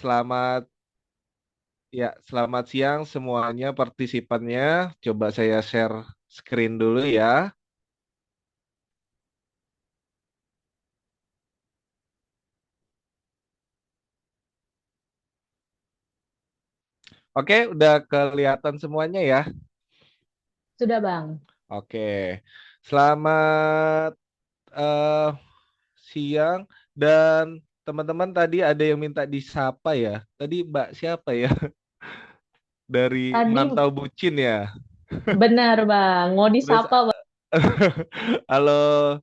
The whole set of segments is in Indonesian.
selamat selamat siang semuanya partisipannya. Coba saya share screen dulu ya. Oke, udah kelihatan semuanya ya. Sudah, Bang. Oke, selamat eh, siang dan teman-teman tadi ada yang minta disapa ya. Tadi Mbak siapa ya? Dari Tadi Mantau Bucin ya. benar, Bang. Mau Terus disapa, Bang. halo.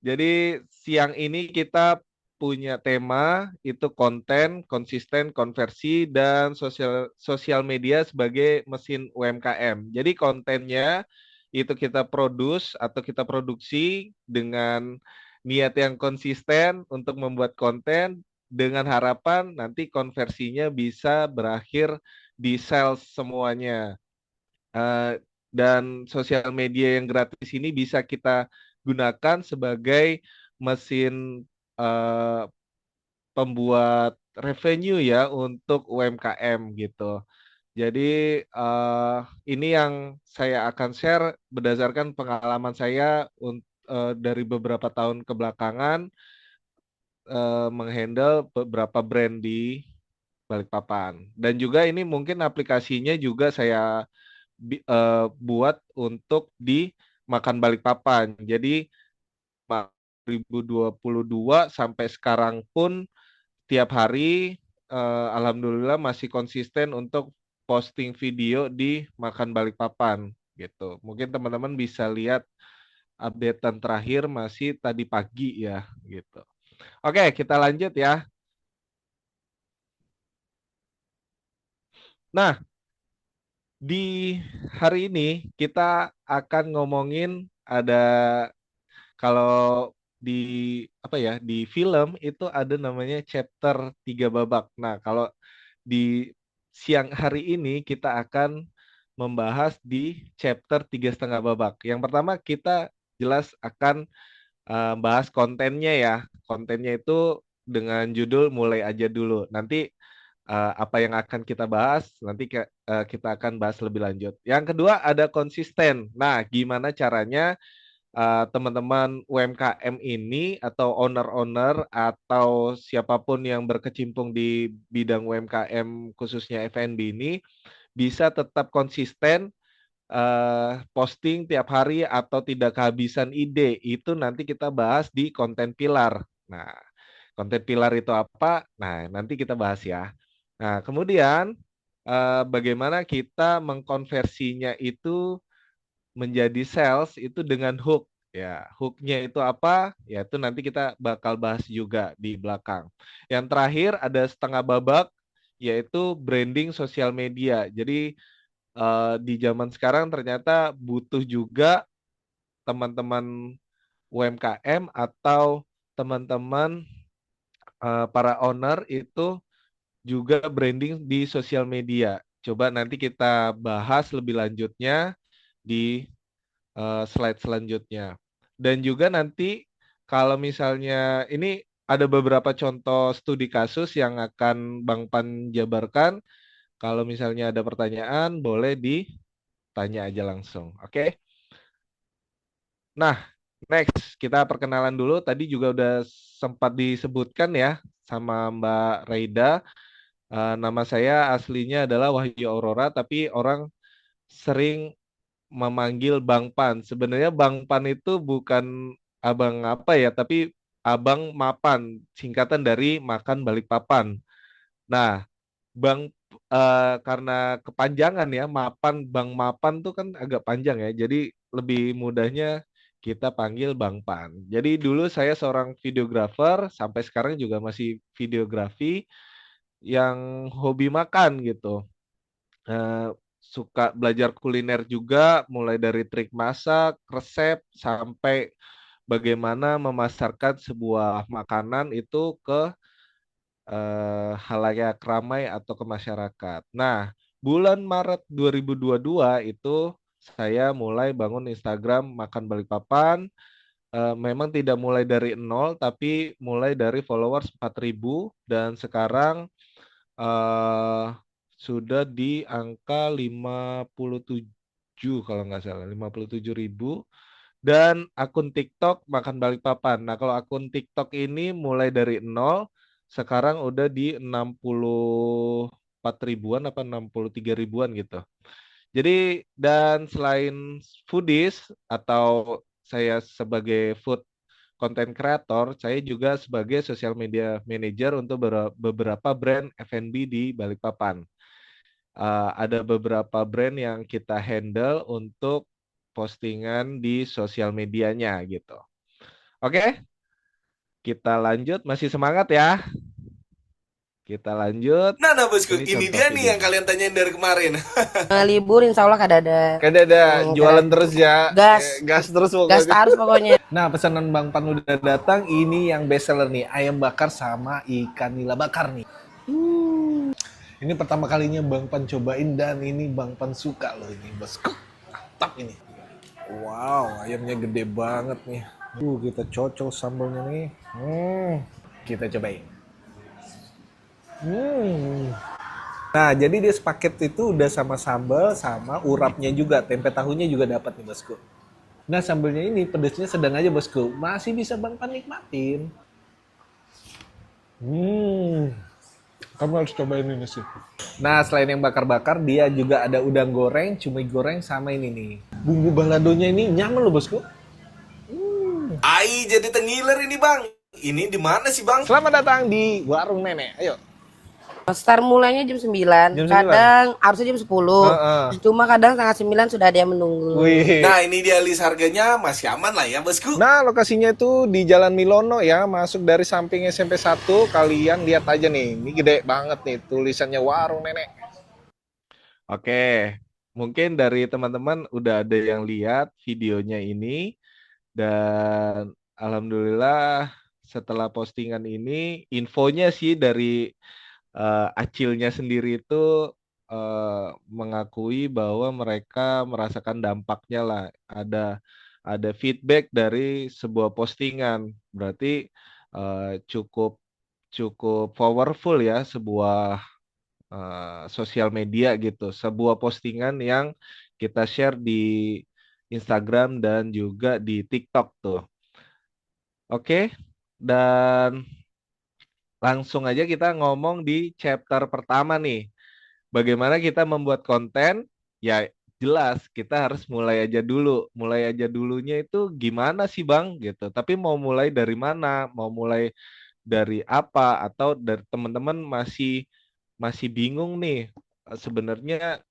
Jadi siang ini kita punya tema itu konten, konsisten, konversi, dan sosial sosial media sebagai mesin UMKM. Jadi kontennya itu kita produce atau kita produksi dengan niat yang konsisten untuk membuat konten dengan harapan nanti konversinya bisa berakhir di sales semuanya. Eh, dan sosial media yang gratis ini bisa kita gunakan sebagai mesin eh, pembuat revenue ya untuk UMKM gitu. Jadi eh, ini yang saya akan share berdasarkan pengalaman saya dari beberapa tahun kebelakangan menghandle beberapa brand di Balikpapan. Dan juga ini mungkin aplikasinya juga saya buat untuk di Makan Balikpapan. Jadi 2022 sampai sekarang pun tiap hari alhamdulillah masih konsisten untuk posting video di Makan Balikpapan gitu. Mungkin teman-teman bisa lihat updatean terakhir masih tadi pagi ya gitu. Oke, kita lanjut ya. Nah, di hari ini kita akan ngomongin ada kalau di apa ya di film itu ada namanya chapter 3 babak. Nah, kalau di siang hari ini kita akan membahas di chapter 3,5 babak. Yang pertama kita jelas akan bahas kontennya ya. Kontennya itu dengan judul mulai aja dulu. Nanti apa yang akan kita bahas, nanti kita akan bahas lebih lanjut. Yang kedua ada konsisten. Nah, gimana caranya teman-teman UMKM ini atau owner-owner atau siapapun yang berkecimpung di bidang UMKM khususnya F&B ini bisa tetap konsisten posting tiap hari atau tidak kehabisan ide. Itu nanti kita bahas di konten pilar. Nah, konten pilar itu apa? Nah, nanti kita bahas ya. Nah, kemudian bagaimana kita mengkonversinya itu menjadi sales itu dengan hook. Ya, hooknya itu apa? Ya, itu nanti kita bakal bahas juga di belakang. Yang terakhir ada setengah babak, yaitu branding sosial media. Jadi di zaman sekarang ternyata butuh juga teman-teman UMKM atau teman-teman para owner itu juga branding di sosial media. Coba nanti kita bahas lebih lanjutnya di slide selanjutnya. Dan juga nanti kalau misalnya ini ada beberapa contoh studi kasus yang akan Bang Pan jabarkan. Kalau misalnya ada pertanyaan, boleh ditanya aja langsung. Oke? Nah, next kita perkenalan dulu. Tadi juga udah sempat disebutkan ya sama Mbak Reida. Nama saya aslinya adalah Wahyu Aurora, tapi orang sering memanggil Bang Pan. Sebenarnya Bang Pan itu bukan abang apa ya, tapi Abang Mapan, singkatan dari Makan Balikpapan. Nah, Bang karena kepanjangan ya, Mapan, Bang Mapan tuh kan agak panjang ya. Jadi lebih mudahnya kita panggil Bang Pan. Jadi dulu saya seorang videografer, sampai sekarang juga masih videografi yang hobi makan gitu. Eh, Suka belajar kuliner juga, mulai dari trik masak, resep, sampai bagaimana memasarkan sebuah makanan itu ke halayak ramai atau ke masyarakat. Nah, bulan Maret 2022 itu saya mulai bangun Instagram Makan Balikpapan. Memang tidak mulai dari nol, tapi mulai dari followers 4.000 dan sekarang eh sudah di angka 57 kalau nggak salah, 57.000. Dan akun TikTok makan Balikpapan. Nah, kalau akun TikTok ini mulai dari nol, sekarang udah di 64 ribuan apa 63 ribuan gitu. Jadi, dan selain foodies atau saya sebagai food content creator, saya juga sebagai social media manager untuk beberapa brand F&B di Balikpapan. Ada beberapa brand yang kita handle untuk postingan di sosial medianya gitu. Oke, kita lanjut. Masih semangat ya? Kita lanjut. Nah, bosku, Ini ini contoh dia nih yang videonya. kalian tanyain dari kemarin. Libur insya Allah kada ada. Kan ada Kada jualan terus ya, gas, gas terus gas pokoknya. terus pokoknya. Nah, pesanan Bang Pan udah datang. Ini yang best seller nih, ayam bakar sama ikan nila bakar nih. Ini pertama kalinya Bang Pan cobain dan ini Bang Pan suka loh ini, bosku. Mantap ini. Wow, ayamnya gede banget nih. Kita cocol sambalnya nih. Kita cobain. Nah, jadi dia sepaket itu udah sama sambal, sama urapnya juga. Tempe tahunya juga dapat nih, bosku. Nah, sambalnya ini pedasnya sedang aja, bosku. Masih bisa Bang Pan nikmatin. Kamu harus cobain ini sih. Nah, selain yang bakar-bakar, dia juga ada udang goreng, cumi goreng, sama ini nih. Bumbu baladonya ini nyaman loh, bosku. Ai, jadi tengiler ini, Bang. Ini di mana sih, Bang? Selamat datang di Warung Nenek. Ayo. Start mulainya jam 9, Jam 9? kadang harusnya jam 10. Heeh. Cuma kadang setengah 9 sudah ada yang menunggu. Wih. Nah, ini dia list harganya masih aman lah ya, bosku. Nah, lokasinya itu di Jalan Milono ya, masuk dari samping SMP 1. Kalian lihat aja nih, ini gede banget nih tulisannya Warung Nenek. Oke, mungkin dari teman-teman udah ada yang lihat videonya ini. Dan alhamdulillah setelah postingan ini, infonya sih dari Acilnya sendiri itu mengakui bahwa mereka merasakan dampaknya lah. Ada feedback dari sebuah postingan. Berarti cukup cukup powerful ya sebuah sosial media gitu. Sebuah postingan yang kita share di Instagram dan juga di TikTok tuh. Oke. Dan langsung aja kita ngomong di chapter pertama nih. Bagaimana kita membuat konten? Ya jelas kita harus mulai aja dulu. Mulai aja dulunya itu gimana sih Bang gitu. Tapi mau mulai dari mana? Mau mulai dari apa? Atau dari teman-teman masih masih bingung nih. Sebenarnya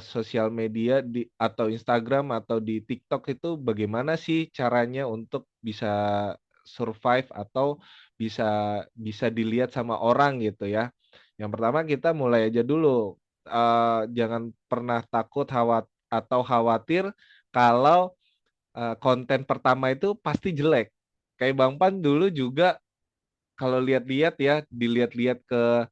sosial media di atau Instagram atau di TikTok itu bagaimana sih caranya untuk bisa survive atau bisa bisa dilihat sama orang gitu ya. Yang pertama kita mulai aja dulu. Jangan pernah takut atau khawatir kalau konten pertama itu pasti jelek. Kayak Bang Pan dulu juga kalau lihat-lihat ya, dilihat-lihat ke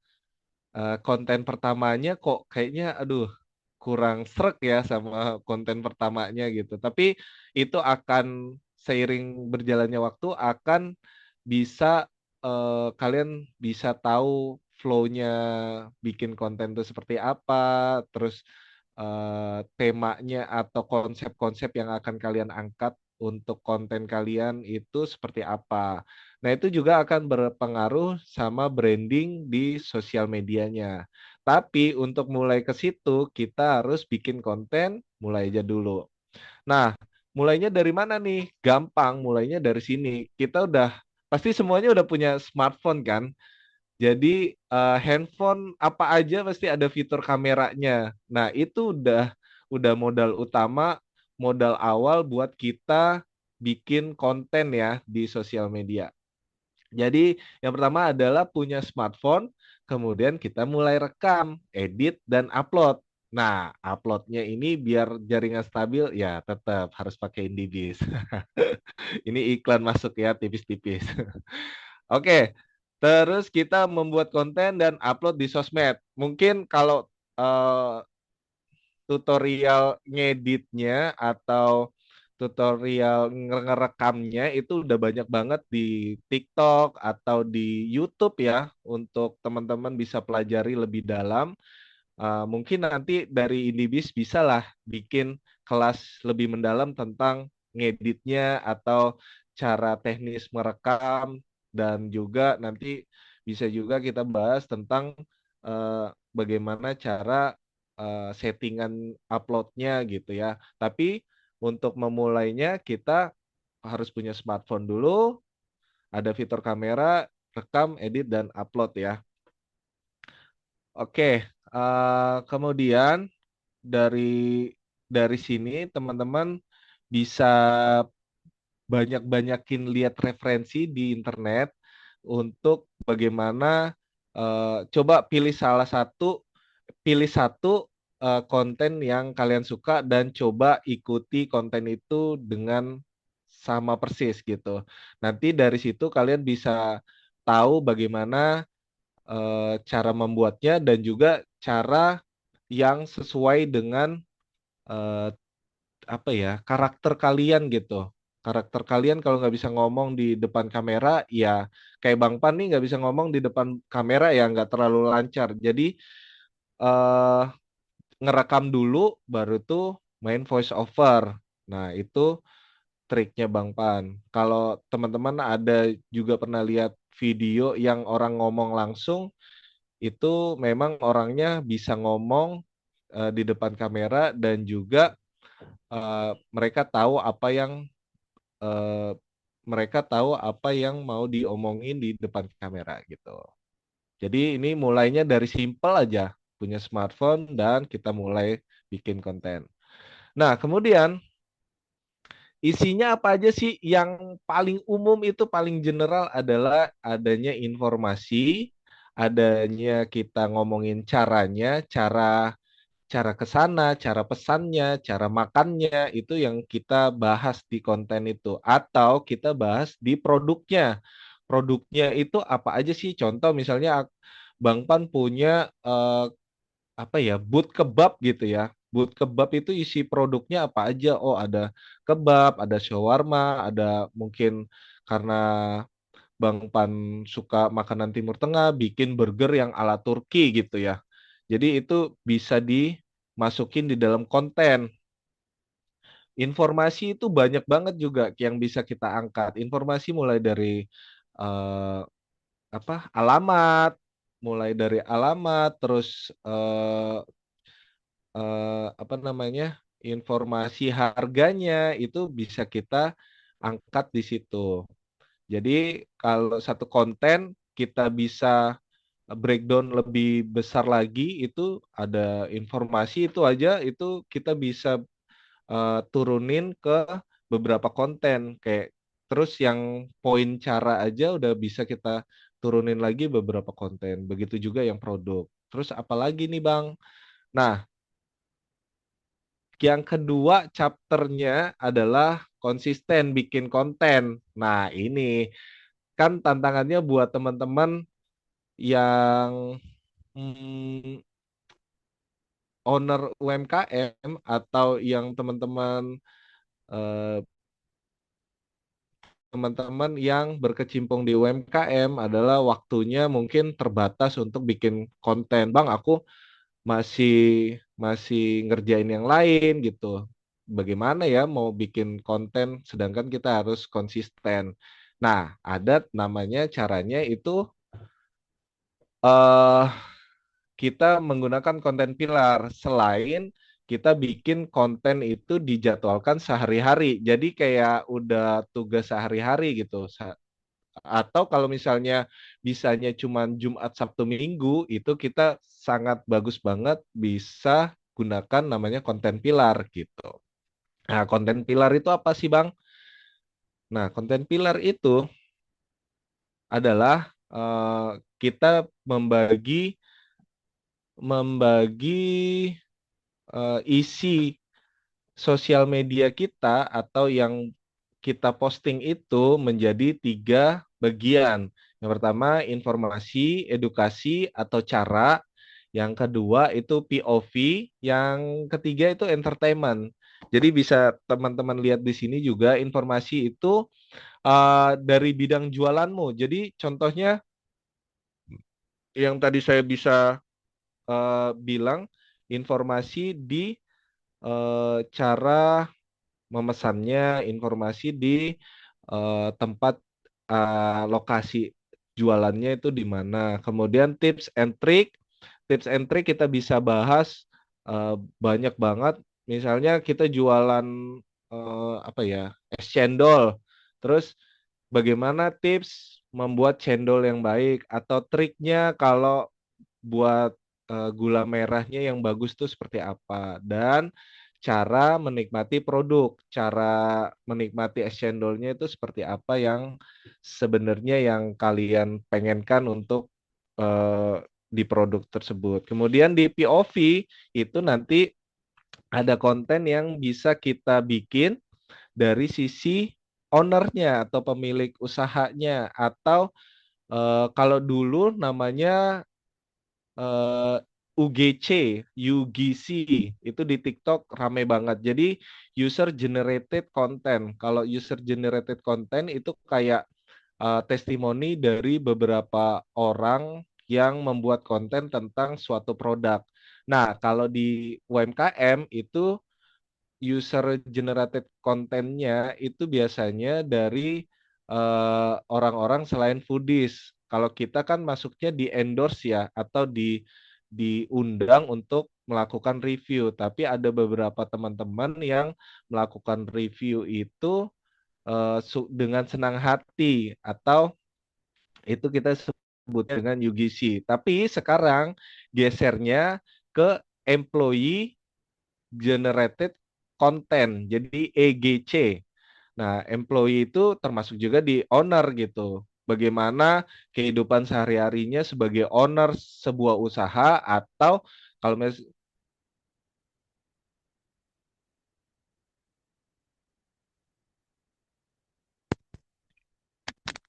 konten pertamanya kok kayaknya aduh kurang srek ya sama konten pertamanya gitu. Tapi itu akan seiring berjalannya waktu akan bisa kalian bisa tahu flow-nya bikin konten itu seperti apa, terus temanya atau konsep-konsep yang akan kalian angkat untuk konten kalian itu seperti apa. Nah, itu juga akan berpengaruh sama branding di sosial medianya. Tapi untuk mulai ke situ, kita harus bikin konten mulai aja dulu. Nah, mulainya dari mana nih? Gampang, mulainya dari sini. Kita udah, pasti semuanya udah punya smartphone kan? Jadi handphone apa aja pasti ada fitur kameranya. Nah, itu udah modal utama, modal awal buat kita bikin konten ya di sosial media. Jadi yang pertama adalah punya smartphone, kemudian kita mulai rekam, edit, dan upload. Nah, uploadnya ini biar jaringan stabil, ya tetap harus pakai IndiBiz. Ini iklan masuk ya, tipis-tipis. Oke, terus kita membuat konten dan upload di sosmed. Mungkin kalau tutorial ngeditnya atau tutorial ngerekamnya itu udah banyak banget di TikTok atau di YouTube ya untuk teman-teman bisa pelajari lebih dalam. Mungkin nanti dari Indibis bisa lah bikin kelas lebih mendalam tentang ngeditnya atau cara teknis merekam dan juga nanti bisa juga kita bahas tentang bagaimana cara settingan uploadnya gitu ya. Tapi untuk memulainya kita harus punya smartphone dulu, ada fitur kamera, rekam, edit, dan upload ya. Oke, kemudian dari sini teman-teman bisa banyak-banyakin lihat referensi di internet untuk bagaimana coba pilih satu konten yang kalian suka dan coba ikuti konten itu dengan sama persis gitu. Nanti dari situ kalian bisa tahu bagaimana cara membuatnya dan juga cara yang sesuai dengan eh, apa ya karakter kalian gitu. Karakter kalian kalau nggak bisa ngomong di depan kamera, ya kayak Bang Pan nih nggak bisa ngomong di depan kamera ya nggak terlalu lancar. Jadi eh, ngerekam dulu, baru tuh main voice over. Nah itu triknya Bang Pan. Kalau teman-teman ada juga pernah lihat video yang orang ngomong langsung, itu memang orangnya bisa ngomong di depan kamera dan juga mereka tahu eh, apa yang mau diomongin di depan kamera gitu. Jadi ini mulainya dari simple aja, punya smartphone dan kita mulai bikin konten. Nah, kemudian isinya apa aja sih? Yang paling umum itu paling general adalah adanya informasi, adanya kita ngomongin caranya, cara ke sana, cara pesannya, cara makannya, itu yang kita bahas di konten itu. Atau kita bahas di produknya. Produknya itu apa aja sih? Contoh misalnya Bang Pan punya apa ya, booth kebab gitu ya. Booth kebab itu isi produknya apa aja? Oh, ada kebab, ada shawarma, ada mungkin karena Bang Pan suka makanan Timur Tengah, bikin burger yang ala Turki gitu ya. Jadi itu bisa dimasukin di dalam konten. Informasi itu banyak banget juga yang bisa kita angkat. Informasi mulai dari eh, alamat, terus apa namanya, informasi harganya itu bisa kita angkat di situ. Jadi kalau satu konten kita bisa breakdown lebih besar lagi, itu ada informasi itu aja, itu kita bisa turunin ke beberapa konten kayak, terus yang poin cara aja udah bisa kita turunin lagi beberapa konten. Begitu juga yang produk. Terus apalagi nih Bang? Nah, yang kedua chapternya adalah konsisten bikin konten. Nah, ini kan tantangannya buat teman-teman yang hmm, owner UMKM atau yang eh, teman-teman yang berkecimpung di UMKM adalah waktunya mungkin terbatas untuk bikin konten. Bang, aku masih masih ngerjain yang lain gitu. Bagaimana ya mau bikin konten sedangkan kita harus konsisten. Nah, ada namanya caranya itu eh kita menggunakan konten pilar selain kita bikin konten itu dijadwalkan sehari-hari. Jadi kayak udah tugas sehari-hari gitu. Atau kalau misalnya bisanya cuma Jumat, Sabtu, Minggu, itu kita sangat bagus banget bisa gunakan namanya konten pilar gitu. Nah, konten pilar itu apa sih, Bang? Nah, konten pilar itu adalah kita membagi membagi isi sosial media kita atau yang kita posting itu menjadi 3 bagian. Yang pertama informasi, edukasi atau cara. Yang kedua itu POV. Yang ketiga itu entertainment. Jadi bisa teman-teman lihat di sini juga informasi itu dari bidang jualanmu. Jadi contohnya yang tadi saya bisa bilang informasi di cara memesannya, informasi di tempat lokasi jualannya itu di mana. Kemudian tips and trick kita bisa bahas banyak banget. Misalnya kita jualan apa ya, es cendol. Terus bagaimana tips membuat cendol yang baik atau triknya kalau buat gula merahnya yang bagus tuh seperti apa, dan cara menikmati produk, cara menikmati es cendolnya itu seperti apa yang sebenarnya yang kalian pengenkan untuk di produk tersebut. Kemudian di POV itu nanti ada konten yang bisa kita bikin dari sisi ownernya atau pemilik usahanya, atau kalau dulu namanya UGC, UGC itu di TikTok rame banget. Jadi user generated content. Kalau user generated content itu kayak testimoni dari beberapa orang yang membuat konten tentang suatu produk. Nah, kalau di UMKM itu user generated kontennya itu biasanya dari orang-orang selain foodies. Kalau kita kan masuknya di endorse ya, atau diundang untuk melakukan review. Tapi ada beberapa teman-teman yang melakukan review itu dengan senang hati, atau itu kita sebut dengan UGC. Tapi sekarang gesernya ke employee generated content, jadi EGC. Nah, employee itu termasuk juga di owner gitu. Bagaimana kehidupan sehari-harinya sebagai owner sebuah usaha, atau kalau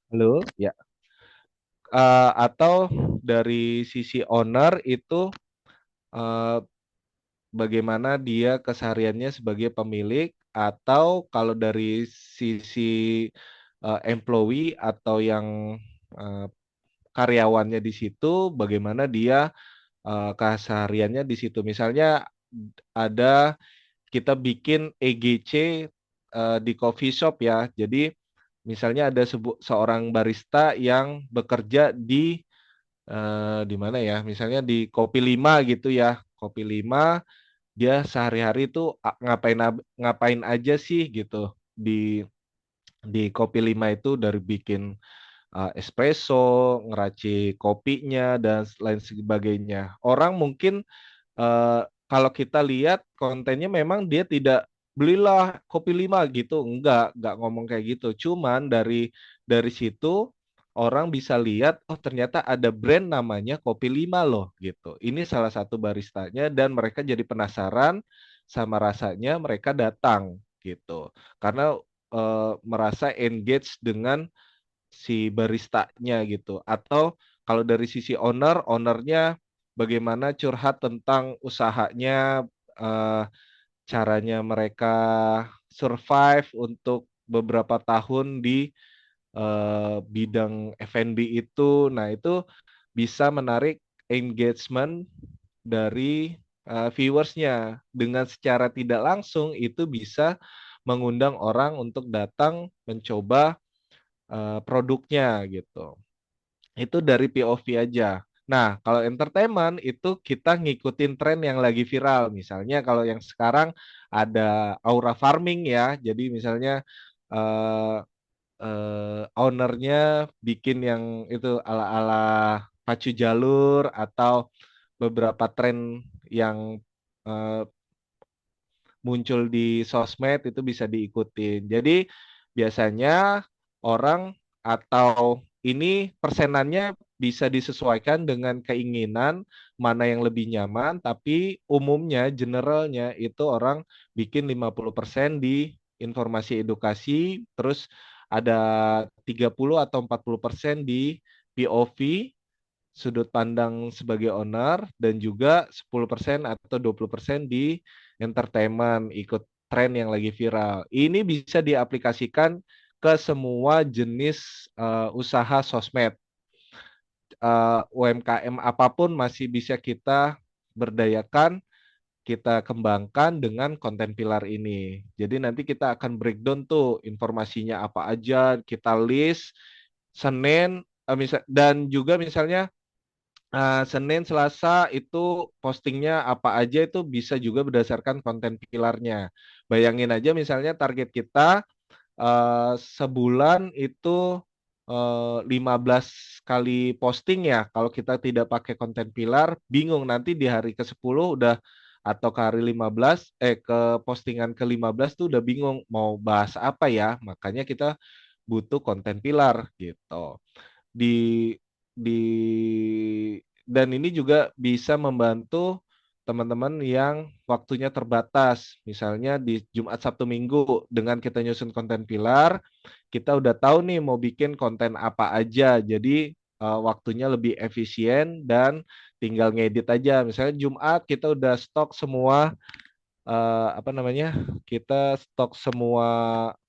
halo, ya. Atau dari sisi owner itu eh, bagaimana dia kesehariannya sebagai pemilik, atau kalau dari sisi employee atau yang eh, karyawannya di situ, bagaimana dia kesehariannya di situ. Misalnya ada kita bikin EGC di coffee shop ya. Jadi misalnya ada seorang barista yang bekerja di mana ya? Misalnya di Kopi 5 gitu ya. Kopi 5 dia sehari-hari itu ngapain aja sih gitu di Kopi 5 itu, dari bikin espresso, ngeracik kopinya dan lain sebagainya. Orang mungkin kalau kita lihat kontennya memang dia tidak belilah Kopi 5 gitu, enggak ngomong kayak gitu. Cuman dari situ orang bisa lihat, oh ternyata ada brand namanya Kopi 5 loh gitu. Ini salah satu baristanya dan mereka jadi penasaran sama rasanya, mereka datang gitu. Karena merasa engage dengan si baristanya gitu. Atau kalau dari sisi ownernya bagaimana curhat tentang usahanya, eh, caranya mereka survive untuk beberapa tahun di bidang F&B itu. Nah, itu bisa menarik engagement dari viewersnya. Dengan secara tidak langsung itu bisa mengundang orang untuk datang mencoba produknya gitu. Itu dari POV aja. Nah, kalau entertainment itu kita ngikutin tren yang lagi viral. Misalnya kalau yang sekarang ada aura farming ya. Jadi misalnya eh, ownernya bikin yang itu ala-ala pacu jalur, atau beberapa tren yang eh, muncul di sosmed itu bisa diikutin. Jadi biasanya orang, atau ini persenannya bisa disesuaikan dengan keinginan mana yang lebih nyaman, tapi umumnya generalnya itu orang bikin 50% di informasi edukasi, terus ada 30 atau 40% di POV, sudut pandang sebagai owner, dan juga 10% atau 20% di entertainment, ikut tren yang lagi viral. Ini bisa diaplikasikan ke semua jenis usaha sosmed. UMKM apapun masih bisa kita berdayakan, kita kembangkan dengan konten pilar ini. Jadi nanti kita akan breakdown tuh informasinya apa aja, kita list Senin dan juga misalnya Senin, Selasa itu postingnya apa aja itu bisa juga berdasarkan konten pilarnya. Bayangin aja misalnya target kita sebulan itu 15 kali posting ya. Kalau kita tidak pakai konten pilar, bingung nanti di hari ke-10 udah atau ke hari 15 ke postingan ke-15 tuh udah bingung mau bahas apa ya. Makanya kita butuh konten pilar gitu. Di di dan ini juga bisa membantu teman-teman yang waktunya terbatas. Misalnya di Jumat, Sabtu, Minggu dengan kita nyusun konten pilar, kita udah tahu nih mau bikin konten apa aja. Jadi waktunya lebih efisien dan tinggal ngedit aja. Misalnya Jumat kita udah stok semua apa namanya? Kita stok semua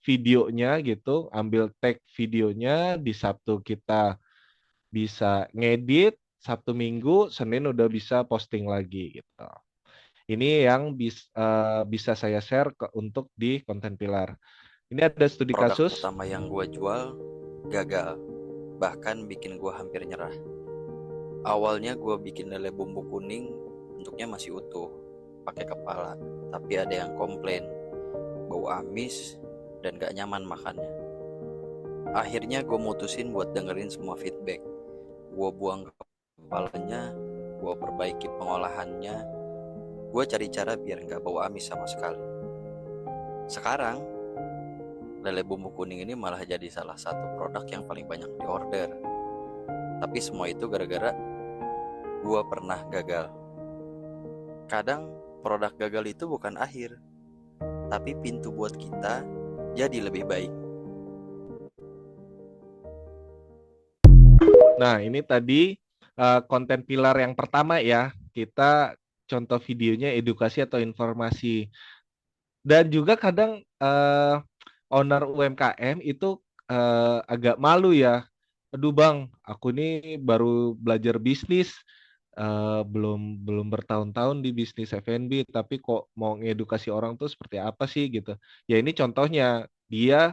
videonya gitu, ambil tag videonya, di Sabtu kita bisa ngedit, Sabtu Minggu, Senin udah bisa posting lagi gitu. Ini yang bisa saya share untuk di konten pilar. Ini ada studi Produk kasus. utama yang gue jual gagal, bahkan bikin gue hampir nyerah. Awalnya gue bikin lele bumbu kuning, bentuknya masih utuh, pakai kepala, tapi ada yang komplain, bau amis dan gak nyaman makannya. Akhirnya gue mutusin buat dengerin semua feedback. Gue buang kepalanya, gue perbaiki pengolahannya, gue cari cara biar gak bau amis sama sekali. Sekarang lele bumbu kuning ini malah jadi salah satu produk yang paling banyak diorder. Tapi semua itu gara-gara gue pernah gagal. Kadang produk gagal itu bukan akhir, tapi pintu buat kita jadi lebih baik. Nah, ini tadi konten pilar yang pertama ya. Kita contoh videonya edukasi atau informasi. Dan juga kadang owner UMKM itu agak malu ya. Aduh Bang, aku ini baru belajar bisnis, belum bertahun-tahun di bisnis F&B, tapi kok mau ngedukasi orang tuh seperti apa sih gitu. Ya ini contohnya, dia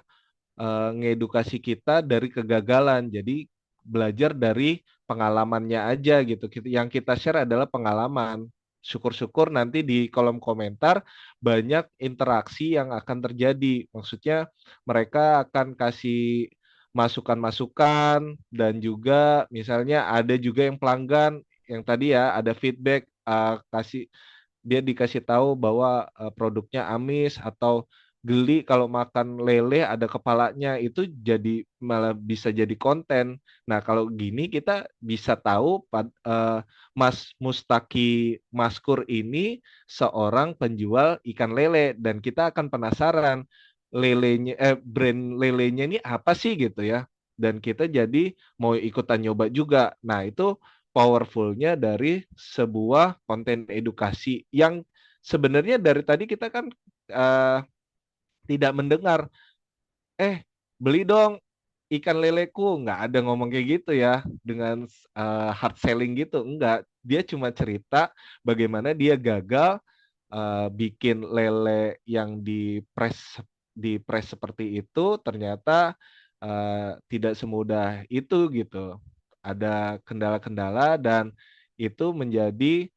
ngedukasi kita dari kegagalan. Jadi belajar dari pengalamannya aja gitu. Yang kita share adalah pengalaman. Syukur-syukur nanti di kolom komentar banyak interaksi yang akan terjadi. Maksudnya mereka akan kasih masukan-masukan dan juga misalnya ada juga yang pelanggan yang tadi ya ada feedback dia dikasih tahu bahwa produknya amis atau geli kalau makan lele ada kepalanya itu jadi malah bisa jadi konten. Nah, kalau gini kita bisa tahu Mas Mustaki Maskur ini seorang penjual ikan lele dan kita akan penasaran brand lelenya ini apa sih gitu ya. Dan kita jadi mau ikutan nyoba juga. Nah, itu powerfulnya dari sebuah konten edukasi yang sebenarnya dari tadi kita kan uh, tidak mendengar, beli dong ikan leleku, nggak ada ngomong kayak gitu ya dengan hard selling gitu, enggak. Dia cuma cerita bagaimana dia gagal bikin lele yang di press seperti itu, ternyata tidak semudah itu gitu. Ada kendala-kendala dan itu menjadi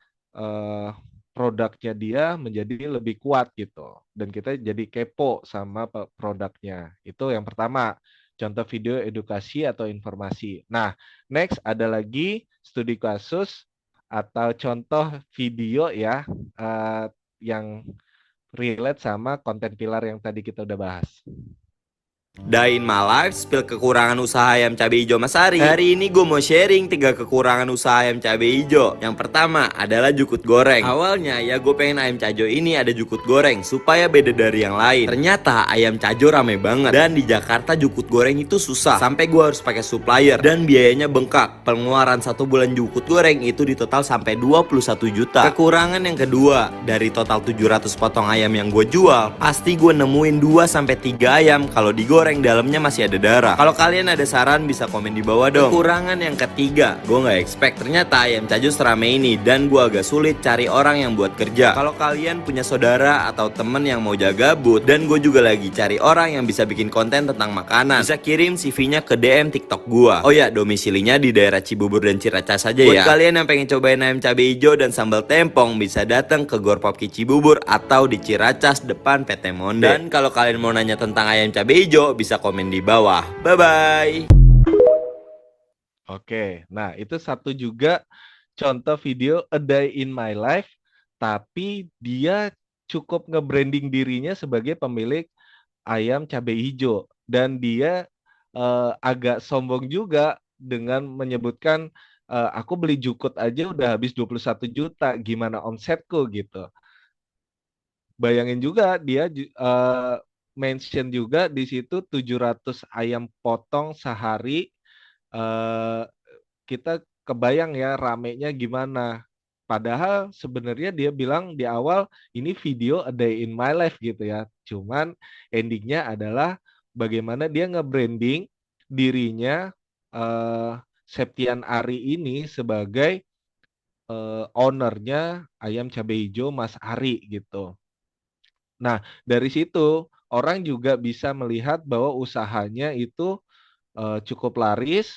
produknya dia menjadi lebih kuat gitu. Dan kita jadi kepo sama produknya. Itu yang pertama, contoh video edukasi atau informasi. Nah, next ada lagi studi kasus atau contoh video ya yang relate sama konten pilar yang tadi kita udah bahas. Day in my life, spill kekurangan usaha ayam cabai hijau Mas Ari. Hari ini gue mau sharing 3 kekurangan usaha ayam cabai hijau. Yang pertama adalah jukut goreng. Awalnya ya gue pengen ayam cajo ini ada jukut goreng supaya beda dari yang lain. Ternyata ayam cajo rame banget dan di Jakarta jukut goreng itu susah. Sampai gue harus pakai supplier dan biayanya bengkak. Pengeluaran 1 bulan jukut goreng itu di total sampai 21 juta. Kekurangan yang kedua, dari total 700 potong ayam yang gue jual, pasti gue nemuin 2-3 ayam kalau digoreng dalamnya masih ada darah. Kalau kalian ada saran bisa komen di bawah dong. Kekurangan yang ketiga, gue nggak expect ternyata ayam cajo serame ini dan gue agak sulit cari orang yang buat kerja. Kalau kalian punya saudara atau temen yang mau jaga booth, dan gue juga lagi cari orang yang bisa bikin konten tentang makanan, bisa kirim CV-nya ke DM TikTok gue. Oh ya, domisilinya di daerah Cibubur dan Ciracas saja ya. Buat kalian yang pengen cobain ayam cabai hijau dan sambal tempong, bisa datang ke Gor Popki Cibubur atau di Ciracas depan PT Monde. Dan kalau kalian mau nanya tentang ayam cabai hijau, bisa komen di bawah. Bye-bye. Oke, nah itu satu juga contoh video A Day in My Life, tapi dia cukup nge-branding dirinya sebagai pemilik ayam cabai hijau. Dan dia agak sombong juga dengan menyebutkan, aku beli jukut aja udah habis 21 juta, gimana omsetku gitu. Bayangin juga dia mention juga di situ 700 ayam potong sehari. Kita kebayang ya ramenya gimana. Padahal sebenarnya dia bilang di awal ini video A Day in My Life gitu ya. Cuman endingnya adalah bagaimana dia nge-branding dirinya Septian Ari ini sebagai ownernya ayam cabai hijau Mas Ari gitu. Nah, dari situ orang juga bisa melihat bahwa usahanya itu cukup laris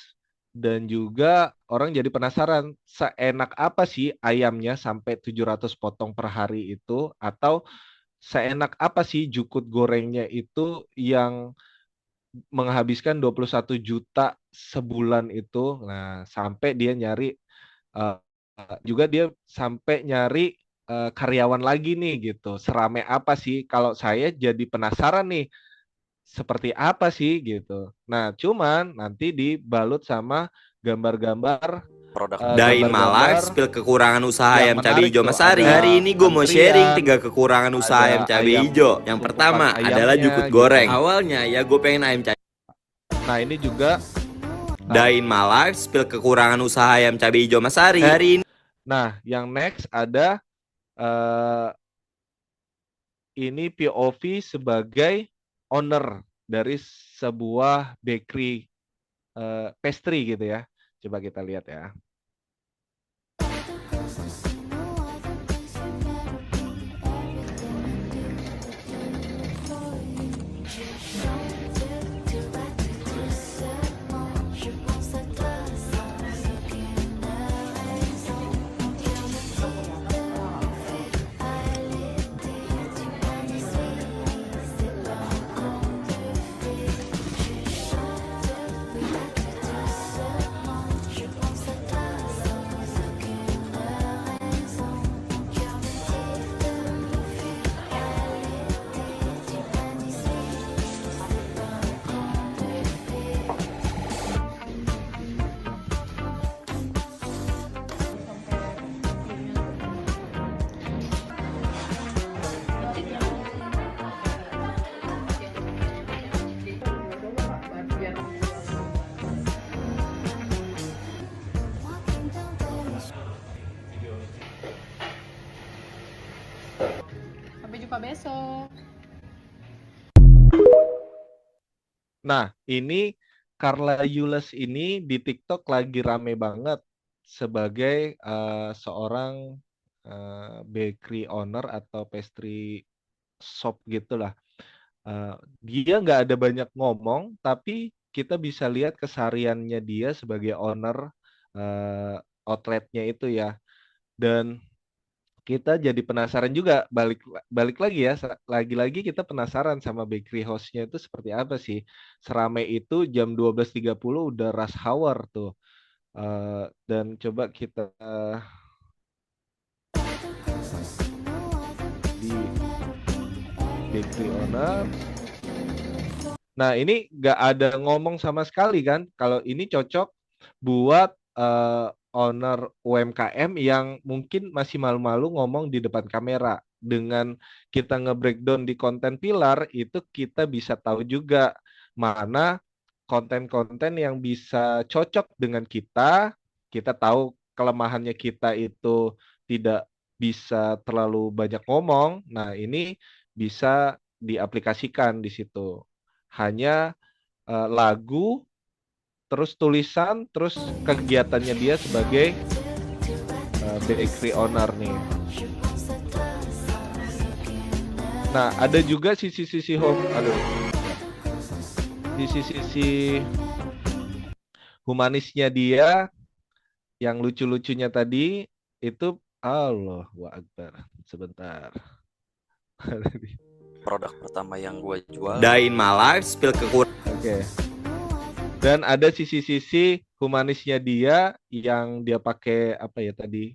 dan juga orang jadi penasaran seenak apa sih ayamnya sampai 700 potong per hari itu, atau seenak apa sih jukut gorengnya itu yang menghabiskan 21 juta sebulan itu. Nah, sampai dia nyari juga dia sampai nyari karyawan lagi nih gitu. Serame apa sih? Kalau saya jadi penasaran nih seperti apa sih gitu. Nah, cuman nanti dibalut sama gambar-gambar Produk Day in my life, spill kekurangan usaha ayam cabai hijau Mas Ari. Hari ini gue mau sharing 3 kekurangan usaha ayam cabai hijau. Yang pertama adalah jukut goreng. Awalnya ya gue pengen ayam cabai. Nah, ini juga Day in my life, spill kekurangan usaha ayam cabai hijau Mas Ari. Hari ini. Nah, yang next ada ini POV sebagai owner dari sebuah bakery pastry gitu ya. Coba kita lihat ya. Sampai jumpa besok. Nah, ini Carla Yules ini di TikTok lagi rame banget sebagai seorang bakery owner atau pastry shop gitulah. Dia nggak ada banyak ngomong, tapi kita bisa lihat kesehariannya dia sebagai owner outletnya itu ya. Dan kita jadi penasaran juga, balik lagi ya, lagi-lagi kita penasaran sama bakery house-nya itu seperti apa sih. Seramai itu jam 12.30 udah rush hour tuh. Dan coba kita di bakery owner. Nah, ini nggak ada ngomong sama sekali kan. Kalau ini cocok buat owner UMKM yang mungkin masih malu-malu ngomong di depan kamera. Dengan kita nge-breakdown di konten pilar, itu kita bisa tahu juga mana konten-konten yang bisa cocok dengan kita. Kita tahu kelemahannya kita itu tidak bisa terlalu banyak ngomong. Nah, ini bisa diaplikasikan di situ. Hanya lagu, terus tulisan, terus kegiatannya dia sebagai bakery owner nih. Nah, ada juga sisi-sisi di sisi humanisnya dia yang lucu-lucunya tadi itu Allahu Akbar. Sebentar. Produk pertama yang gue jual. Dain my life, spill kekurangan. Oke. Dan ada sisi-sisi humanisnya dia yang dia pakai apa ya tadi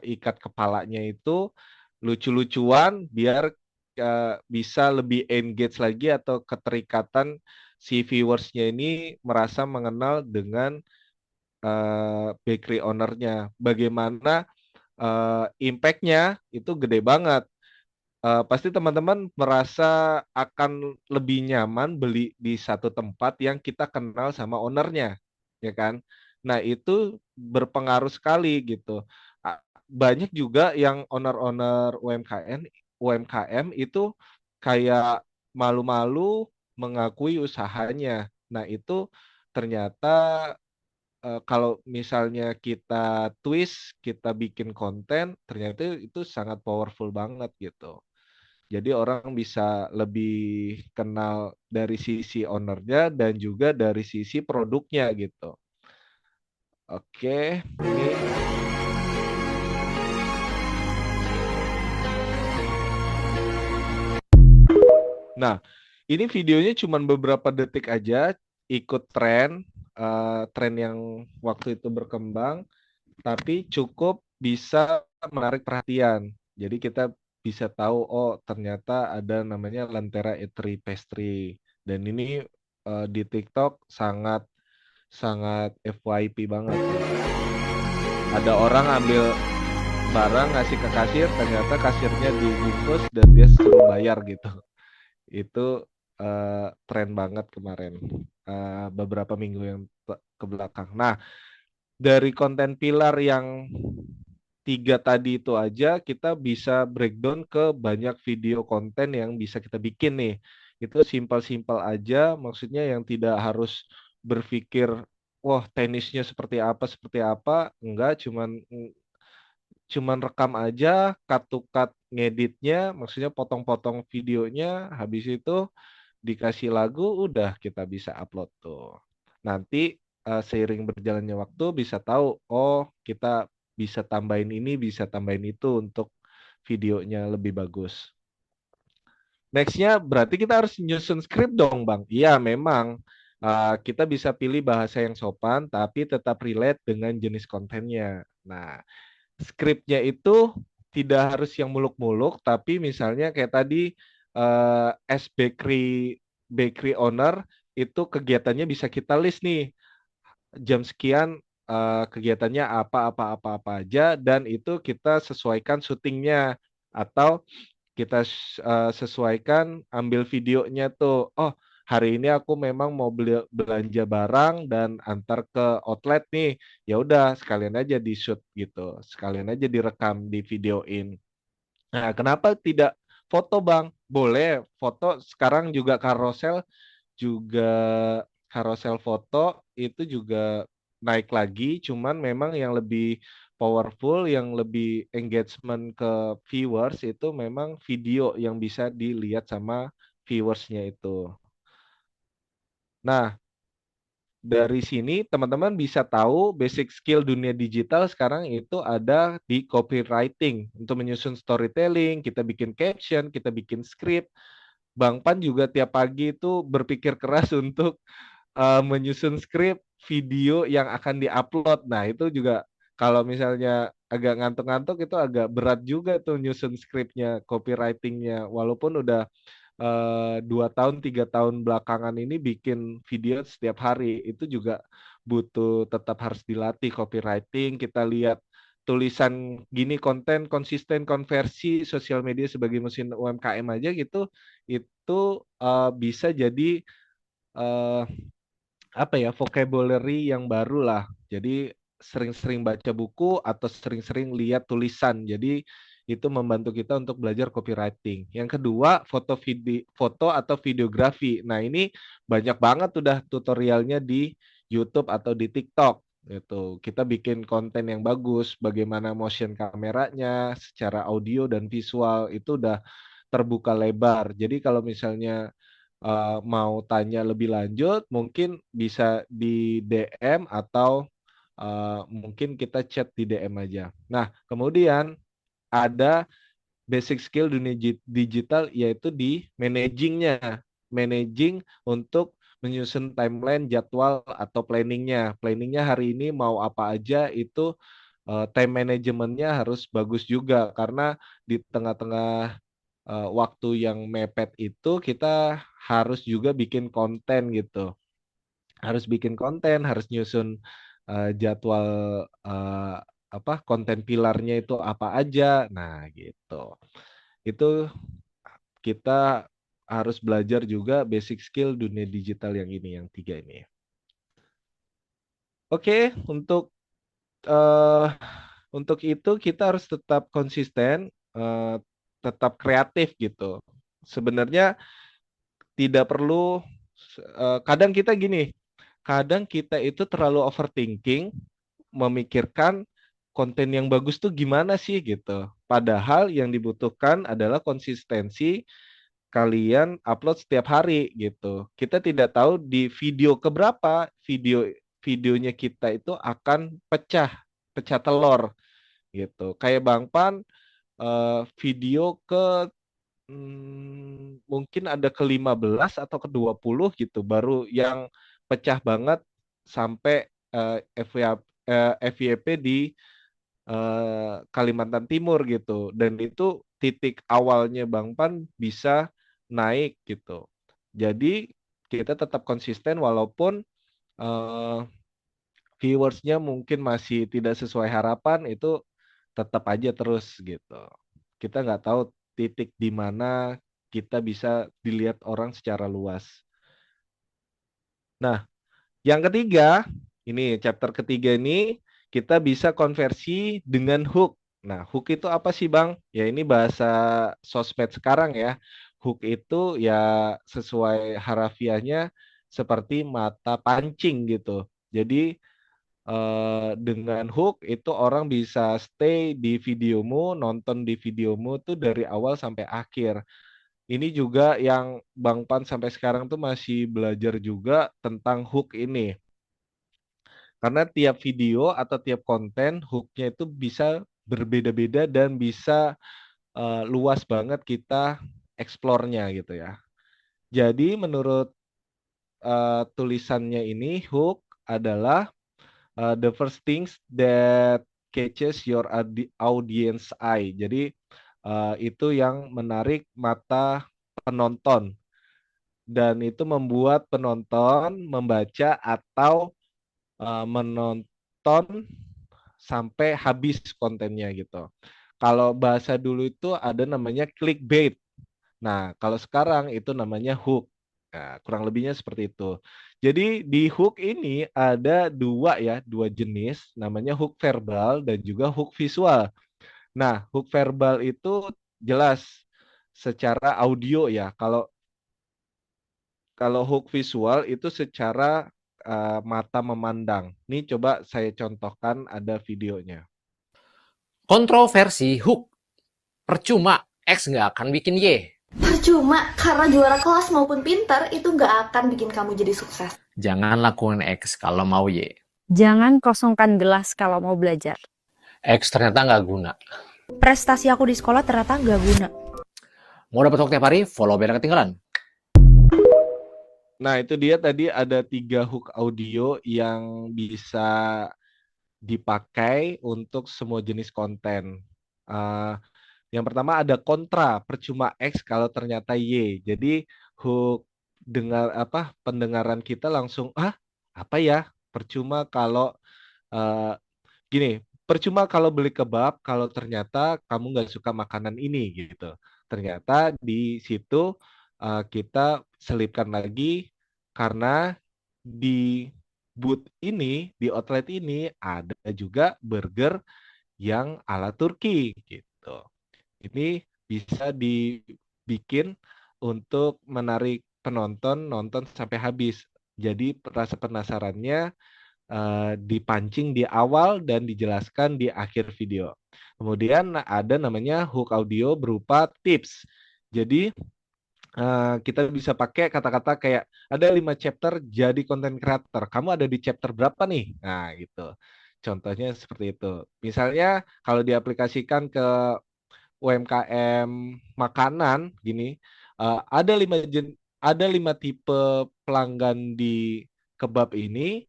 ikat kepalanya itu lucu-lucuan biar bisa lebih engage lagi atau keterikatan si viewersnya ini merasa mengenal dengan bakery ownernya. Bagaimana impact-nya itu gede banget. Pasti teman-teman merasa akan lebih nyaman beli di satu tempat yang kita kenal sama ownernya, ya kan? Nah, itu berpengaruh sekali gitu. Banyak juga yang owner-owner UMKM itu kayak malu-malu mengakui usahanya. Nah, itu ternyata kalau misalnya kita twist, kita bikin konten, ternyata itu sangat powerful banget gitu. Jadi orang bisa lebih kenal dari sisi ownernya dan juga dari sisi produknya gitu. Oke, ini nah, ini videonya cuma beberapa detik aja ikut tren yang waktu itu berkembang, tapi cukup bisa menarik perhatian. Jadi kita bisa tahu, oh ternyata ada namanya Lentera Eatery Pastry. Dan ini di TikTok sangat sangat FYP banget. Ada orang ambil barang ngasih ke kasir, ternyata kasirnya dibungkus dan dia suruh bayar gitu. Itu tren banget kemarin, beberapa minggu yang ke belakang. Nah, dari konten pilar yang 3 tadi itu aja kita bisa breakdown ke banyak video konten yang bisa kita bikin nih. Itu simpel-simpel aja, maksudnya yang tidak harus berpikir, wah tenisnya seperti apa, enggak, cuman rekam aja, cut to cut ngeditnya, maksudnya potong-potong videonya, habis itu dikasih lagu, udah kita bisa upload tuh. Nanti seiring berjalannya waktu bisa tahu, oh kita bisa tambahin ini, bisa tambahin itu untuk videonya lebih bagus. Nextnya berarti kita harus nyusun skrip dong Bang. Iya memang kita bisa pilih bahasa yang sopan tapi tetap relate dengan jenis kontennya. Nah, skripnya itu tidak harus yang muluk-muluk, tapi misalnya kayak tadi as bakery owner itu kegiatannya bisa kita list nih jam sekian kegiatannya apa aja dan itu kita sesuaikan syutingnya atau kita sesuaikan ambil videonya tuh. Oh, hari ini aku memang mau belanja barang dan antar ke outlet nih. Ya udah, sekalian aja di shoot gitu. Sekalian aja direkam, di videoin. Nah, kenapa tidak foto, Bang? Boleh, foto sekarang juga karosel foto itu juga naik lagi, cuman memang yang lebih powerful, yang lebih engagement ke viewers itu memang video yang bisa dilihat sama viewersnya itu. Nah, dari sini teman-teman bisa tahu basic skill dunia digital sekarang itu ada di copywriting. Untuk menyusun storytelling, kita bikin caption, kita bikin script. Bang Pan juga tiap pagi itu berpikir keras untuk menyusun skrip video yang akan diupload. Nah, itu juga kalau misalnya agak ngantuk-ngantuk itu agak berat juga tuh nyusun skripnya, copywritingnya. Walaupun udah 2 tahun 3 tahun belakangan ini bikin video setiap hari itu juga butuh tetap harus dilatih copywriting. Kita lihat tulisan gini konten konsisten konversi sosial media sebagai mesin UMKM aja gitu itu bisa jadi eh, apa ya vocabulary yang baru lah. Jadi sering-sering baca buku atau sering-sering lihat tulisan. Jadi itu membantu kita untuk belajar copywriting. Yang kedua, foto atau videografi. Nah, ini banyak banget udah tutorialnya di YouTube atau di TikTok. Itu kita bikin konten yang bagus, bagaimana motion kameranya, secara audio dan visual itu udah terbuka lebar. Jadi kalau misalnya mau tanya lebih lanjut, mungkin bisa di DM atau mungkin kita chat di DM aja. Nah, kemudian ada basic skill dunia digital yaitu di managingnya. Managing untuk menyusun timeline, jadwal, atau planningnya. Planningnya hari ini mau apa aja itu time manajemennya harus bagus juga karena di tengah-tengah waktu yang mepet itu kita harus juga bikin konten gitu. Harus bikin konten, harus nyusun jadwal eh, apa konten pilarnya itu apa aja. Nah, gitu. Itu kita harus belajar juga basic skill dunia digital yang ini, yang 3 ini. Oke, eh, untuk itu kita harus tetap konsisten, tetap kreatif gitu. Sebenarnya tidak perlu kadang kita gini, kadang kita itu terlalu overthinking, memikirkan konten yang bagus tuh gimana sih gitu. Padahal yang dibutuhkan adalah konsistensi kalian upload setiap hari gitu. Kita tidak tahu di video keberapa videonya kita itu akan pecah telur gitu. Kayak Bang Pan video ke mungkin ada ke-15 atau ke-20 gitu baru yang pecah banget sampai FYP di Kalimantan Timur gitu dan itu titik awalnya Bang Pan bisa naik gitu. Jadi kita tetap konsisten walaupun eh, viewersnya mungkin masih tidak sesuai harapan itu tetap aja terus gitu. Kita nggak tahu titik di mana kita bisa dilihat orang secara luas. Nah, yang ketiga, ini chapter ketiga ini kita bisa konversi dengan hook. Nah, hook itu apa sih, Bang? Ya ini bahasa sosmed sekarang ya. Hook itu ya sesuai harafiahnya seperti mata pancing gitu. Jadi dengan hook itu orang bisa stay di videomu, nonton di videomu tuh dari awal sampai akhir. Ini juga yang Bang Pan sampai sekarang tuh masih belajar juga tentang hook ini. Karena tiap video atau tiap konten hooknya itu bisa berbeda-beda dan bisa luas banget kita explore-nya gitu ya. Jadi menurut tulisannya ini hook adalah the first things that catches your audience eye. Jadi itu yang menarik mata penonton dan itu membuat penonton membaca atau menonton sampai habis kontennya gitu. Kalau bahasa dulu itu ada namanya clickbait. Nah, kalau sekarang itu namanya hook. Nah, kurang lebihnya seperti itu. Jadi di hook ini ada dua jenis, namanya hook verbal dan juga hook visual. Nah, hook verbal itu jelas secara audio ya. Kalau hook visual itu secara mata memandang. Nih coba saya contohkan ada videonya. Kontroversi hook. Percuma, X nggak akan bikin Y. Percuma, karena juara kelas maupun pintar itu nggak akan bikin kamu jadi sukses. Jangan lakuin X kalau mau Y. Jangan kosongkan gelas kalau mau belajar. X ternyata nggak guna. Prestasi aku di sekolah ternyata nggak guna. Mau dapat hook tiap hari, follow biar ketinggalan. Nah, itu dia tadi ada 3 hook audio yang bisa dipakai untuk semua jenis konten. Yang pertama ada kontra, percuma X kalau ternyata Y. Jadi hook pendengaran kita langsung apa ya? Percuma kalau eh, gini, percuma kalau beli kebab kalau ternyata kamu nggak suka makanan ini gitu. Ternyata di situ kita selipkan lagi karena di booth ini, di outlet ini ada juga burger yang ala Turki gitu. Ini bisa dibikin untuk menarik penonton nonton sampai habis. Jadi rasa penasarannya dipancing di awal dan dijelaskan di akhir video. Kemudian ada namanya hook audio berupa tips. Jadi kita bisa pakai kata-kata kayak ada 5 chapter jadi content creator. Kamu ada di chapter berapa nih? Nah, gitu. Contohnya seperti itu. Misalnya kalau diaplikasikan ke UMKM makanan gini, ada 5 tipe pelanggan di kebab ini,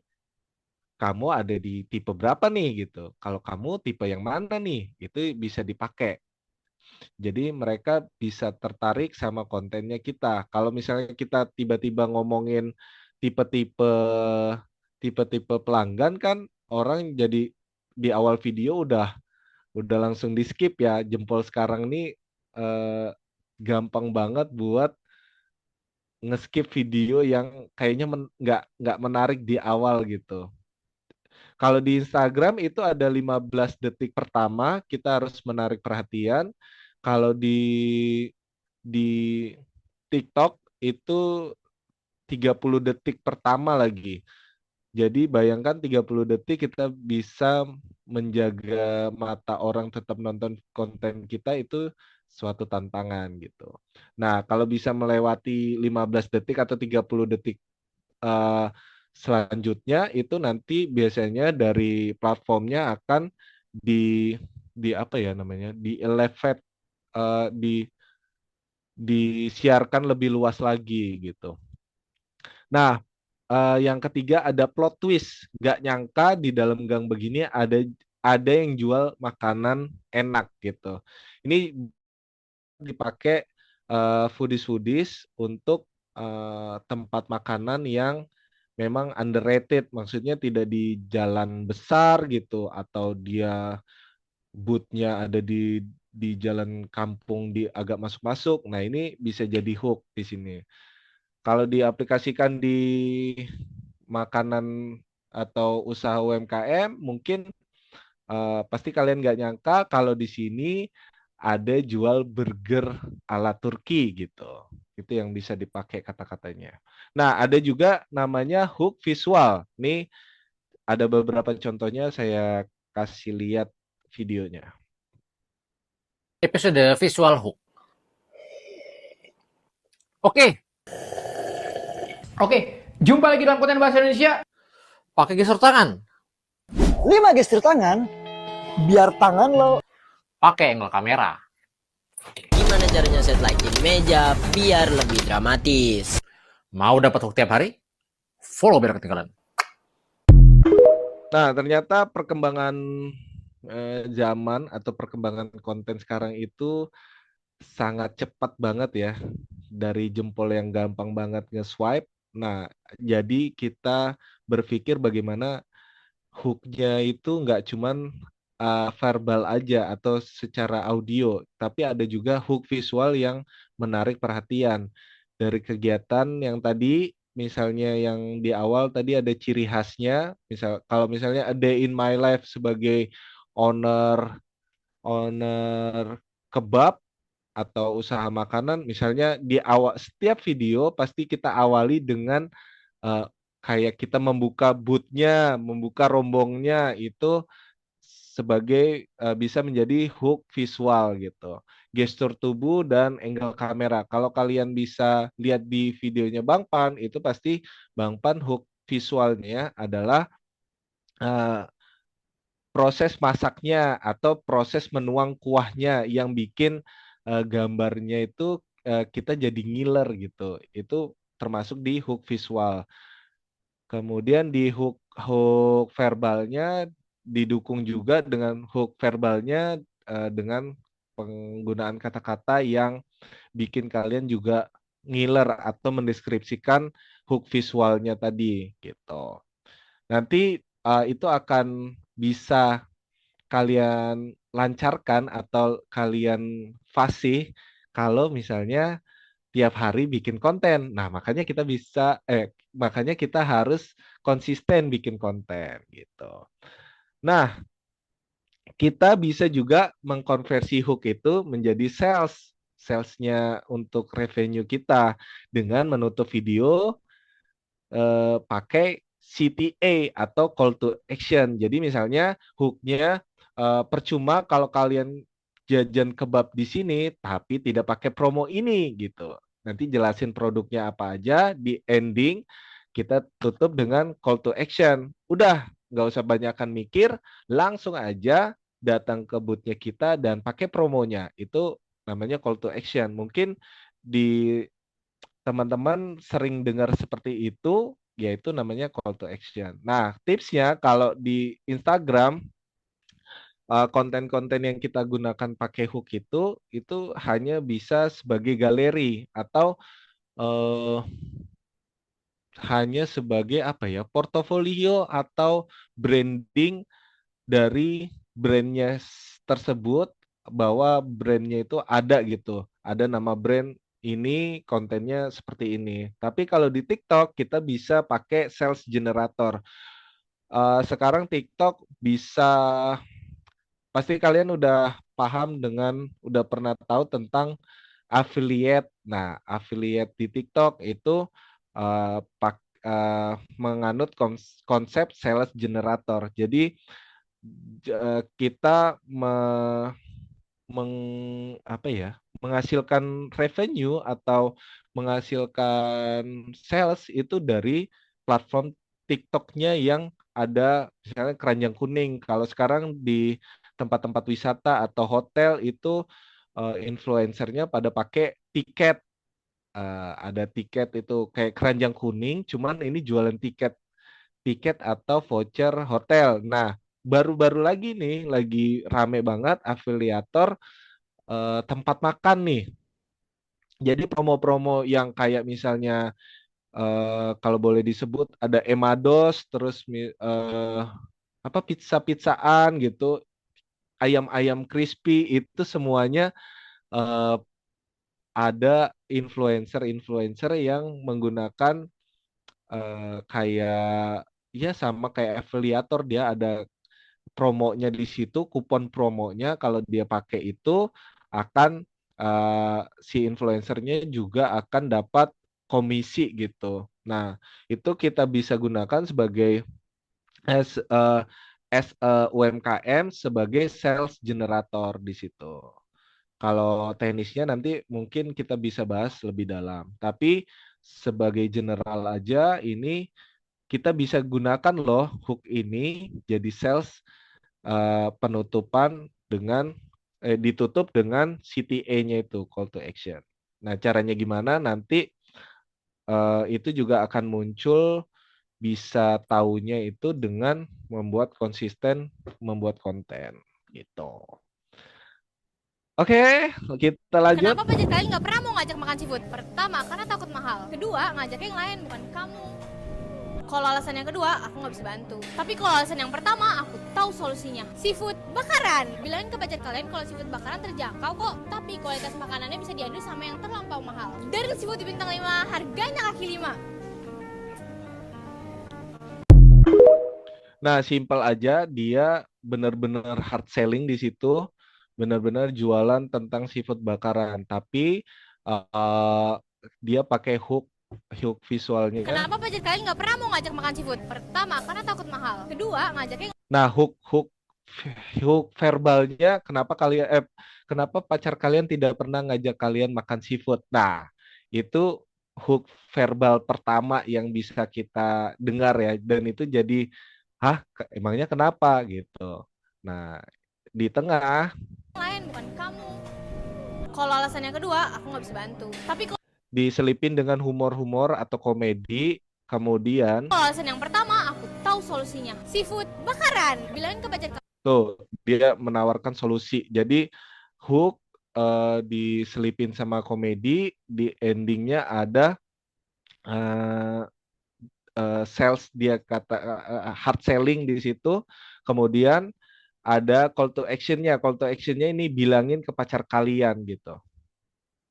kamu ada di tipe berapa nih gitu. Kalau kamu tipe yang mana nih? Itu bisa dipakai. Jadi mereka bisa tertarik sama kontennya kita. Kalau misalnya kita tiba-tiba ngomongin tipe-tipe tipe-tipe pelanggan kan orang jadi di awal video udah langsung di skip ya. Jempol sekarang nih eh, gampang banget buat nge-skip video yang kayaknya nggak menarik di awal gitu. Kalau di Instagram itu ada 15 detik pertama kita harus menarik perhatian. Kalau di TikTok itu 30 detik pertama lagi. Jadi bayangkan 30 detik kita bisa menjaga mata orang tetap nonton konten kita itu suatu tantangan gitu. Nah, kalau bisa melewati 15 detik atau 30 detik eh, selanjutnya itu nanti biasanya dari platformnya akan di di apa ya namanya? Di elevate disiarkan lebih luas lagi gitu. Nah, yang ketiga ada plot twist. Gak nyangka di dalam gang begini ada yang jual makanan enak gitu. Ini dipakai foodies-foodies untuk tempat makanan yang memang underrated, maksudnya tidak di jalan besar gitu atau dia bootnya ada di jalan kampung di agak masuk-masuk. Nah, ini bisa jadi hook di sini. Kalau diaplikasikan di makanan atau usaha UMKM, mungkin pasti kalian nggak nyangka kalau di sini ada jual burger ala Turki gitu. Itu yang bisa dipakai kata-katanya. Nah, ada juga namanya hook visual. Nih ada beberapa contohnya saya kasih lihat videonya. Episode visual hook. Oke, jumpa lagi dalam konten bahasa Indonesia. Pakai gestur tangan. 5 gestur tangan, biar tangan lo Pakai angle kamera. Gimana caranya set like di meja biar lebih dramatis? Mau dapat hook tiap hari? Follow biar ketinggalan. Nah, ternyata perkembangan zaman atau perkembangan konten sekarang itu sangat cepat banget ya. Dari jempol yang gampang banget nge-swipe. Nah, jadi kita berpikir bagaimana hook-nya itu nggak cuman verbal aja atau secara audio, tapi ada juga hook visual yang menarik perhatian. Dari kegiatan yang tadi, misalnya yang di awal tadi ada ciri khasnya, kalau misalnya a day in my life sebagai owner owner kebab atau usaha makanan, misalnya di awal setiap video pasti kita awali dengan eh, kayak kita membuka boothnya, membuka rombongnya itu sebagai bisa menjadi hook visual gitu. Gestur tubuh dan angle kamera. Kalau kalian bisa lihat di videonya Bang Pan, itu pasti Bang Pan hook visualnya adalah eh, proses masaknya atau proses menuang kuahnya yang bikin gambarnya itu kita jadi ngiler gitu. Itu termasuk di hook visual. Kemudian di hook verbalnya didukung juga dengan hook verbalnya dengan penggunaan kata-kata yang bikin kalian juga ngiler atau mendeskripsikan hook visualnya tadi gitu. Nanti itu akan bisa kalian lancarkan atau kalian fasih kalau misalnya tiap hari bikin konten. Nah, makanya kita harus konsisten bikin konten gitu. Nah, kita bisa juga mengkonversi hook itu menjadi salesnya untuk revenue kita dengan menutup video pakai CTA atau call to action. Jadi misalnya hooknya percuma kalau kalian jajan kebab di sini tapi tidak pakai promo ini gitu. Nanti jelasin produknya apa aja, di ending kita tutup dengan call to action. Udah, nggak usah banyakkan mikir, langsung aja datang ke boothnya kita dan pakai promonya. Itu namanya call to action. Mungkin di teman-teman sering dengar seperti itu, yaitu namanya call to action. Nah, tipsnya kalau di Instagram, konten-konten yang kita gunakan pakai hook itu hanya bisa sebagai galeri atau hanya sebagai apa ya, portofolio atau branding dari brandnya tersebut, bahwa brandnya itu ada gitu, ada nama brand ini, kontennya seperti ini. Tapi kalau di TikTok kita bisa pakai sales generator. Sekarang TikTok bisa, pasti kalian udah paham udah pernah tahu tentang affiliate. Nah, affiliate di TikTok itu menganut konsep sales generator. Jadi kita menghasilkan revenue atau menghasilkan sales itu dari platform TikToknya yang ada, misalnya keranjang kuning. Kalau sekarang di tempat-tempat wisata atau hotel itu influencernya pada pakai tiket. Ada tiket itu kayak keranjang kuning, cuman ini jualan tiket atau voucher hotel. Nah, baru-baru lagi nih, lagi rame banget afiliator tempat makan nih. Jadi promo-promo yang kayak misalnya kalau boleh disebut ada Emados, terus pizza-pizzaan gitu, ayam-ayam crispy, itu semuanya ada influencer-influencer yang menggunakan kayak ya sama kayak afiliator, dia ada promonya di situ, kupon promonya kalau dia pakai itu akan si influencernya juga akan dapat komisi gitu. Nah, itu kita bisa gunakan sebagai as UMKM sebagai sales generator di situ. Kalau teknisnya nanti mungkin kita bisa bahas lebih dalam. Tapi sebagai general aja, ini kita bisa gunakan loh hook ini jadi sales penutupan dengan ditutup dengan CTA-nya itu, call to action. Nah, caranya gimana? Nanti itu juga akan muncul, bisa taunya itu dengan konsisten membuat konten gitu. Oke, kita lanjut. Kenapa budget kalian nggak pernah mau ngajak makan seafood? Pertama, karena takut mahal. Kedua, ngajak yang lain, bukan kamu. Kalau alasan yang kedua, aku nggak bisa bantu. Tapi kalau alasan yang pertama, aku tahu solusinya. Seafood bakaran. Bilangin ke budget kalian kalau seafood bakaran terjangkau kok. Tapi kualitas makanannya bisa diadu sama yang terlampau mahal. Dan seafood di bintang 5, harganya kaki 5. Nah, simpel aja, dia benar-benar hard selling di situ. Benar-benar jualan tentang seafood bakaran, tapi dia pakai hook visualnya. Kenapa budget kalian nggak pernah mau ngajak makan seafood? Pertama, karena takut mahal. Kedua, ngajaknya. Nah, hook verbalnya, kenapa pacar kalian tidak pernah ngajak kalian makan seafood? Nah, itu hook verbal pertama yang bisa kita dengar ya, dan itu jadi, emangnya kenapa gitu. Nah, di tengah lain, bukan kamu. Kalau alasan yang kedua, aku nggak bisa bantu. Tapi diselipin dengan humor-humor atau komedi, kemudian kalau alasan yang pertama, aku tahu solusinya. Seafood bakaran. Bilangin ke budget. Tuh, dia menawarkan solusi. Jadi hook diselipin sama komedi, di endingnya ada eh, sales, dia kata hard selling di situ, kemudian ada call to actionnya. Call to actionnya ini bilangin ke pacar kalian gitu.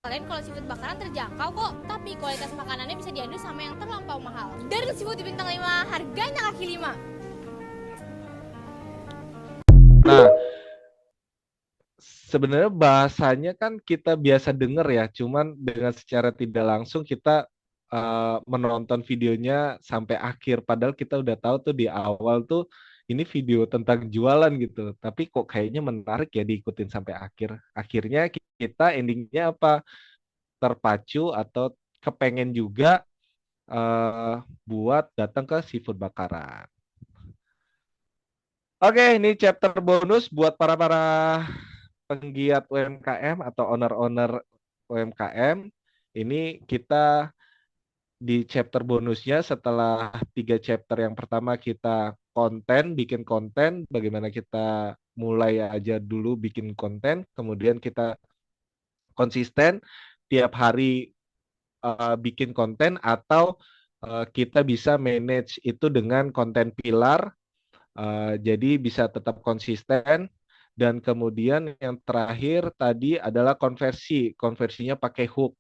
Kalian kalau seafood bakaran terjangkau kok, tapi kualitas makanannya bisa diadu sama yang terlampau mahal. Dari seafood di bintang 5, harganya kaki 5. Nah, sebenarnya bahasanya kan kita biasa dengar ya, cuman dengan secara tidak langsung kita menonton videonya sampai akhir, padahal kita udah tahu tuh di awal tuh ini video tentang jualan gitu, tapi kok kayaknya menarik ya diikutin sampai akhir. Akhirnya kita endingnya apa? Terpacu atau kepengen juga buat datang ke seafood bakaran. Oke, ini chapter bonus buat para penggiat UMKM atau owner-owner UMKM. Ini kita di chapter bonusnya setelah 3 chapter yang pertama kita bikin konten, bagaimana kita mulai aja dulu bikin konten, kemudian kita konsisten tiap hari bikin konten, atau kita bisa manage itu dengan konten pilar, jadi bisa tetap konsisten. Dan kemudian yang terakhir tadi adalah konversinya pakai hook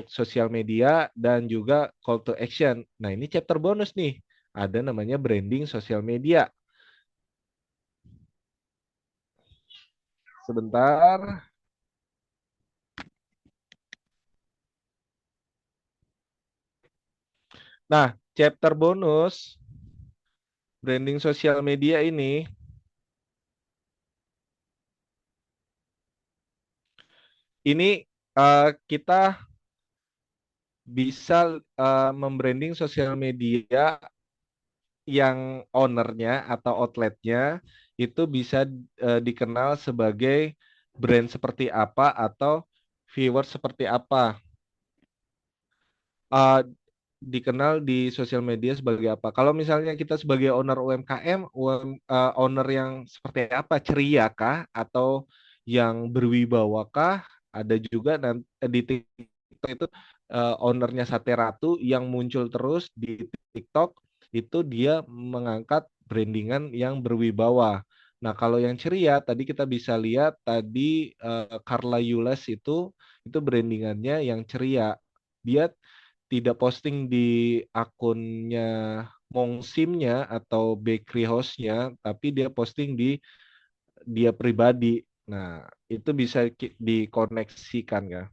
sosial media dan juga call to action. Nah, ini chapter bonus nih, ada namanya branding sosial media. Sebentar. Nah, chapter bonus branding sosial media ini kita bisa membranding sosial media yang ownernya atau outletnya itu bisa dikenal sebagai brand seperti apa atau viewer seperti apa. Dikenal di sosial media sebagai apa? Kalau misalnya kita sebagai owner UMKM, owner yang seperti apa? Ceria kah? Atau yang berwibawa kah? Ada juga di TikTok itu ownernya Sate Ratu yang muncul terus di TikTok, itu dia mengangkat brandingan yang berwibawa. Nah, kalau yang ceria tadi kita bisa lihat tadi Carla Yules itu brandingannya yang ceria. Dia tidak posting di akunnya Mongsimnya atau bakery house-nya, tapi dia posting di dia pribadi. Nah, itu bisa dikoneksikan ya.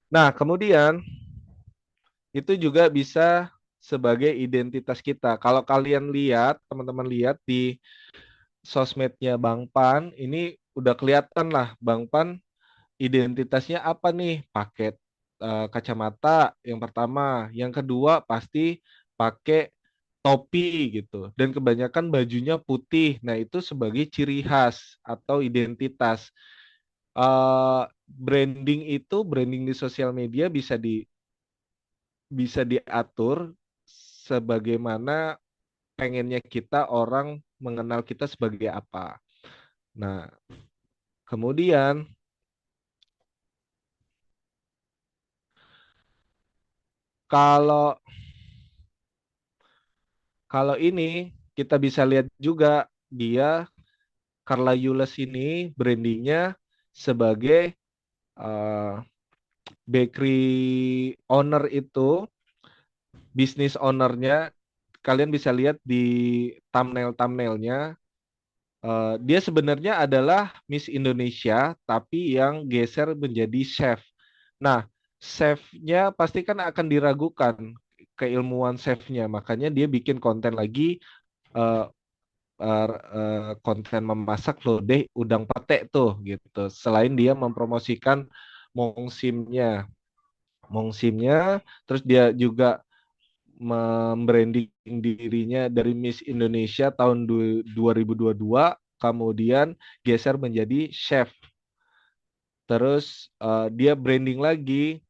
Nah, kemudian itu juga bisa sebagai identitas kita. Kalau kalian lihat, teman-teman lihat di sosmednya Bang Pan, ini udah kelihatan lah Bang Pan identitasnya apa nih? Pakai kacamata yang pertama, yang kedua pasti pakai topi gitu, dan kebanyakan bajunya putih. Nah, itu sebagai ciri khas atau identitas. Branding di sosial media bisa diatur sebagaimana pengennya kita orang mengenal kita sebagai apa. Nah, kemudian kalau ini kita bisa lihat juga dia Carla Yules ini brandingnya sebagai bakery owner, itu bisnis ownernya. Kalian bisa lihat di thumbnailnya, dia sebenarnya adalah Miss Indonesia tapi yang geser menjadi chef. Nah, chefnya pasti kan akan diragukan keilmuan chefnya, makanya dia bikin konten lagi, konten memasak loh deh udang pete tuh gitu. Selain dia mempromosikan Mongsimnya, terus dia juga membranding dirinya dari Miss Indonesia tahun 2022, kemudian geser menjadi chef. Terus dia branding lagi,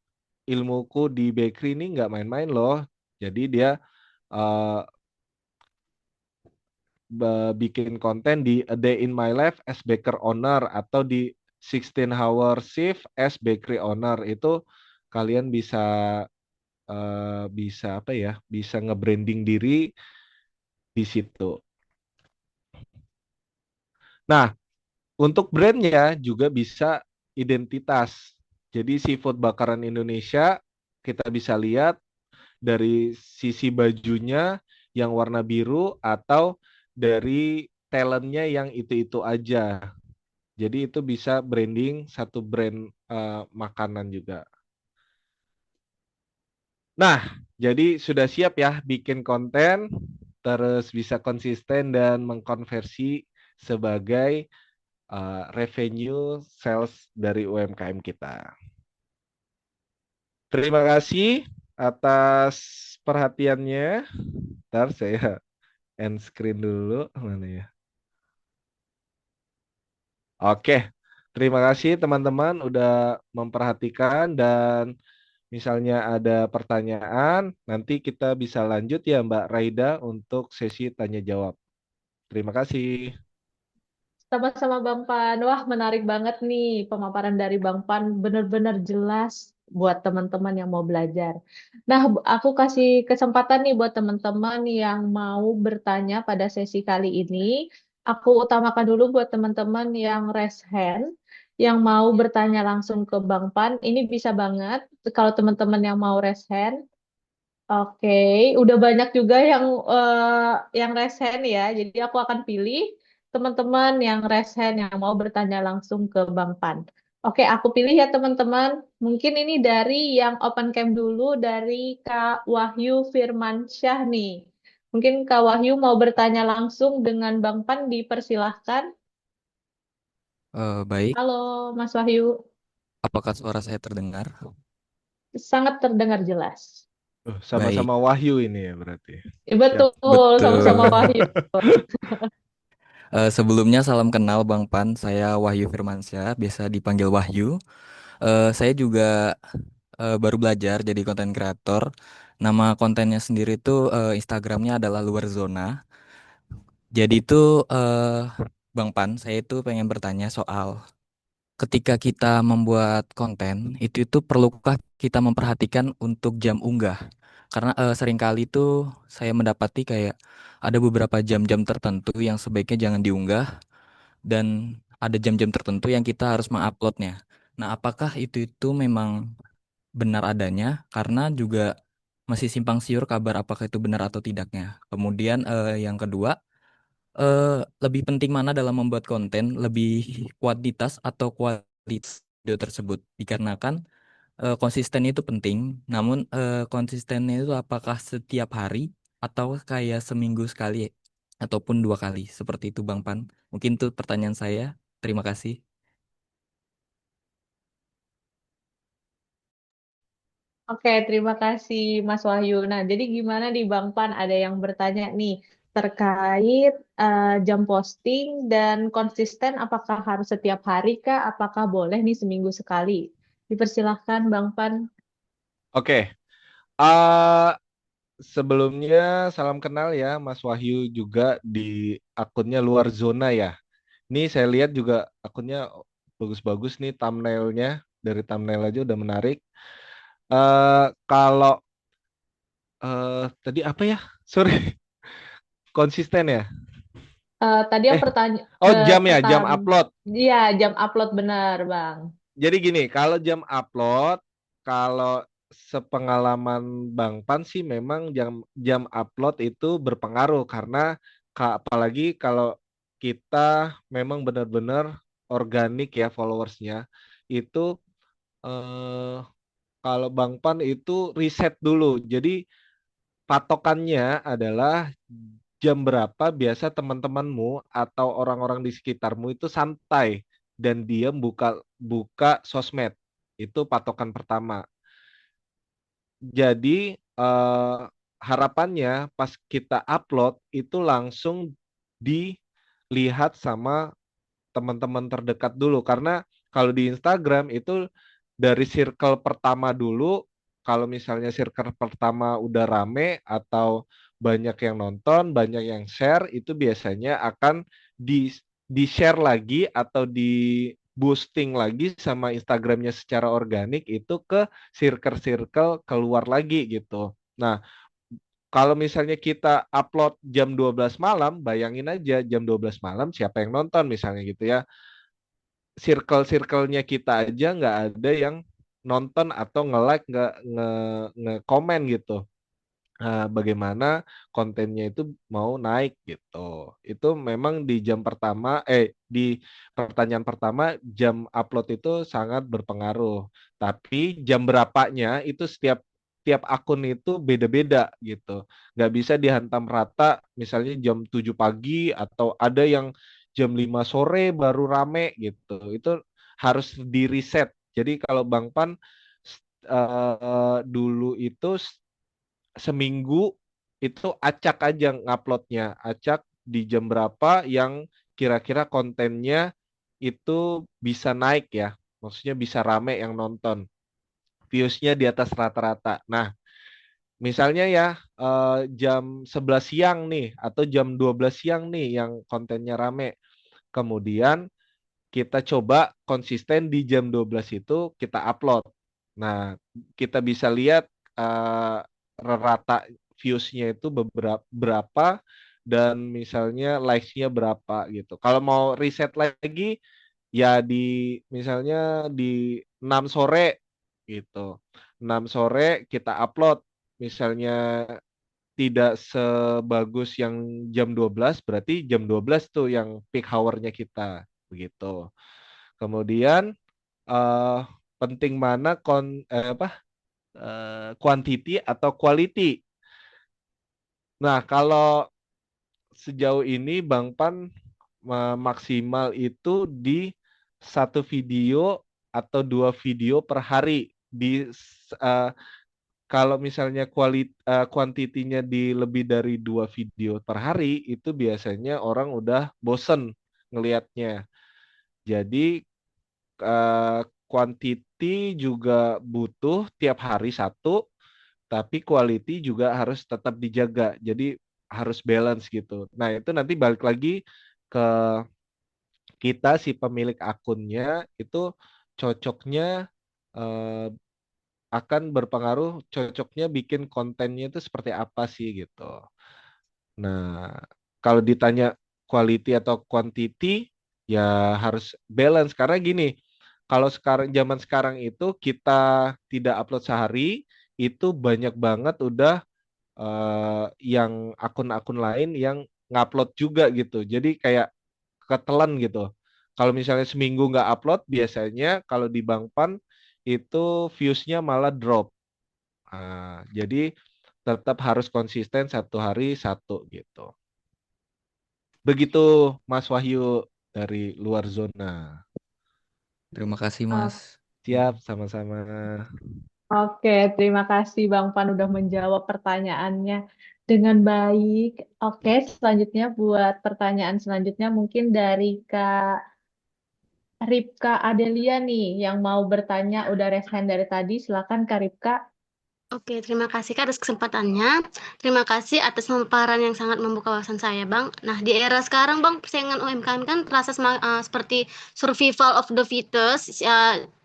ilmuku di bakery ini nggak main-main loh. Jadi dia bikin konten di A Day in My Life as Baker Owner, atau di 16 hour shift as bakery owner. Itu kalian bisa apa ya? Bisa nge-branding diri di situ. Nah, untuk brandnya juga bisa identitas. Jadi seafood bakaran Indonesia kita bisa lihat dari sisi bajunya yang warna biru atau dari talentnya yang itu-itu aja. Jadi itu bisa branding satu brand makanan juga. Nah, jadi sudah siap ya bikin konten, terus bisa konsisten dan mengkonversi sebagai revenue sales dari UMKM kita. Terima kasih atas perhatiannya. Ntar saya end screen dulu. Mana ya? Oke, terima kasih teman-teman udah memperhatikan dan misalnya ada pertanyaan, nanti kita bisa lanjut ya Mbak Raida untuk sesi tanya jawab. Terima kasih. Sama-sama Bang Pan. Wah, menarik banget nih pemaparan dari Bang Pan. Benar-benar jelas buat teman-teman yang mau belajar. Nah, aku kasih kesempatan nih buat teman-teman yang mau bertanya pada sesi kali ini. Aku utamakan dulu buat teman-teman yang raise hand, yang mau bertanya langsung ke Bang Pan. Ini bisa banget kalau teman-teman yang mau raise hand. Oke, udah banyak juga yang raise hand ya. Jadi aku akan pilih teman-teman yang raise hand yang mau bertanya langsung ke Bang Pan. Oke, aku pilih ya teman-teman. Mungkin ini dari yang open cam dulu dari Kak Wahyu Firmansyah nih. Mungkin Kak Wahyu mau bertanya langsung dengan Bang Pan, dipersilahkan. Baik, Halo, Mas Wahyu. apakah suara saya terdengar? Sangat terdengar jelas. Baik, Sama-sama Wahyu ini ya berarti. Betul, betul. sama-sama Wahyu. Sebelumnya salam kenal Bang Pan, saya Wahyu Firmansyah, biasa dipanggil Wahyu. Saya juga baru belajar jadi konten kreator. Nama kontennya sendiri tuh Instagramnya adalah Luar Zona. Jadi itu Bang Pan, saya itu pengen bertanya soal ketika kita membuat konten, itu perlukah kita memperhatikan untuk jam unggah? Karena seringkali tuh saya mendapati kayak ada beberapa jam-jam tertentu yang sebaiknya jangan diunggah dan ada jam-jam tertentu yang kita harus menguploadnya. Nah, apakah itu memang benar adanya? Karena juga masih simpang siur kabar apakah itu benar atau tidaknya. Kemudian yang kedua, lebih penting mana dalam membuat konten, lebih kuantitas atau kualitas video tersebut? Dikarenakan konsisten itu penting, namun konsistennya itu apakah setiap hari atau kayak seminggu sekali ataupun 2 kali seperti itu Bang Pan? Mungkin itu pertanyaan saya. Terima kasih. Oke, terima kasih Mas Wahyu. Nah, jadi gimana nih Bang Pan? Ada yang bertanya nih terkait jam posting dan konsisten, apakah harus setiap hari kah? Apakah boleh nih seminggu sekali? Dipersilahkan Bang Pan. Oke. Uh, Sebelumnya salam kenal ya Mas Wahyu juga di akunnya Luar Zona ya. Ini saya lihat juga akunnya bagus-bagus nih thumbnailnya. Dari thumbnail aja udah menarik. Kalau tadi apa ya? Sorry. Konsisten ya? Tadi yang pertanyaan Oh, jam ya, jam upload. Iya, jam upload benar, Bang. Jadi gini, kalau jam upload, kalau sepengalaman Bang Pan sih memang jam upload itu berpengaruh karena apalagi kalau kita memang benar-benar organik ya followersnya itu eh, kalau Bang Pan itu riset dulu. Jadi patokannya adalah jam berapa biasa teman-temanmu atau orang-orang di sekitarmu itu santai dan dia buka buka sosmed. Itu patokan pertama. Jadi harapannya pas kita upload itu langsung dilihat sama teman-teman terdekat dulu karena kalau di Instagram itu dari circle pertama dulu, kalau misalnya circle pertama udah rame atau banyak yang nonton, banyak yang share, itu biasanya akan di share lagi atau boosting lagi sama Instagramnya secara organik itu ke circle-circle keluar lagi gitu. Nah, kalau misalnya kita upload jam 12 malam, bayangin aja jam 12 malam siapa yang nonton misalnya gitu ya. Circle-circle-nya kita aja nggak ada yang nonton atau nge-like, nge-komen gitu. Nah, bagaimana kontennya itu mau naik gitu. Itu memang di jam pertama, di pertanyaan pertama, jam upload itu sangat berpengaruh. Tapi jam berapanya itu tiap akun itu beda-beda gitu. Nggak bisa dihantam rata, misalnya jam 7 pagi atau ada yang jam 5 sore baru rame gitu. Itu harus di reset. Jadi kalau Bang Pan dulu itu seminggu itu acak aja nguploadnya, acak di jam berapa yang kira-kira kontennya itu bisa naik ya, maksudnya bisa rame yang nonton, viewsnya di atas rata-rata. Nah, misalnya ya jam 11 siang nih atau jam 12 siang nih yang kontennya rame, kemudian kita coba konsisten di jam 12 itu kita upload. Nah, kita bisa lihat rata views-nya itu berapa dan misalnya likes-nya berapa gitu. Kalau mau riset lagi ya misalnya di 6 sore gitu. 6 sore kita upload. Misalnya tidak sebagus yang jam 12, berarti jam 12 tuh yang peak hour-nya kita begitu. Kemudian eh, penting mana quantity atau quality. Nah, kalau sejauh ini Bang Pan maksimal itu di satu video atau 2 video per hari. Eh, Kalau misalnya kuantitinya di lebih dari 2 video per hari, itu biasanya orang udah bosen ngelihatnya. Jadi quantity juga butuh tiap hari satu, tapi quality juga harus tetap dijaga. Jadi harus balance gitu. Nah, itu nanti balik lagi ke kita si pemilik akunnya itu cocoknya eh, akan berpengaruh cocoknya bikin kontennya itu seperti apa sih gitu. Nah, kalau ditanya quality atau quantity ya harus balance karena gini, kalau zaman sekarang itu kita tidak upload sehari itu banyak banget udah yang akun-akun lain yang ngupload juga gitu. Jadi kayak ketelan gitu. Kalau misalnya seminggu nggak upload, biasanya kalau di Bang Pan itu views-nya malah drop. Jadi tetap harus konsisten 1 hari 1 gitu. Begitu Mas Wahyu dari luar zona. Terima kasih, Mas. Siap, sama-sama. Oke, terima kasih Bang Pan udah menjawab pertanyaannya dengan baik. Oke, selanjutnya buat pertanyaan selanjutnya mungkin dari Kak Ripka Adelia nih yang mau bertanya udah raise hand dari tadi. Silakan Kak Ripka. Oke, terima kasih Kak atas kesempatannya. Terima kasih atas pemaparan yang sangat membuka wawasan saya, Bang. Nah, di era sekarang, Bang, persaingan UMKM kan terasa seperti survival of the fittest.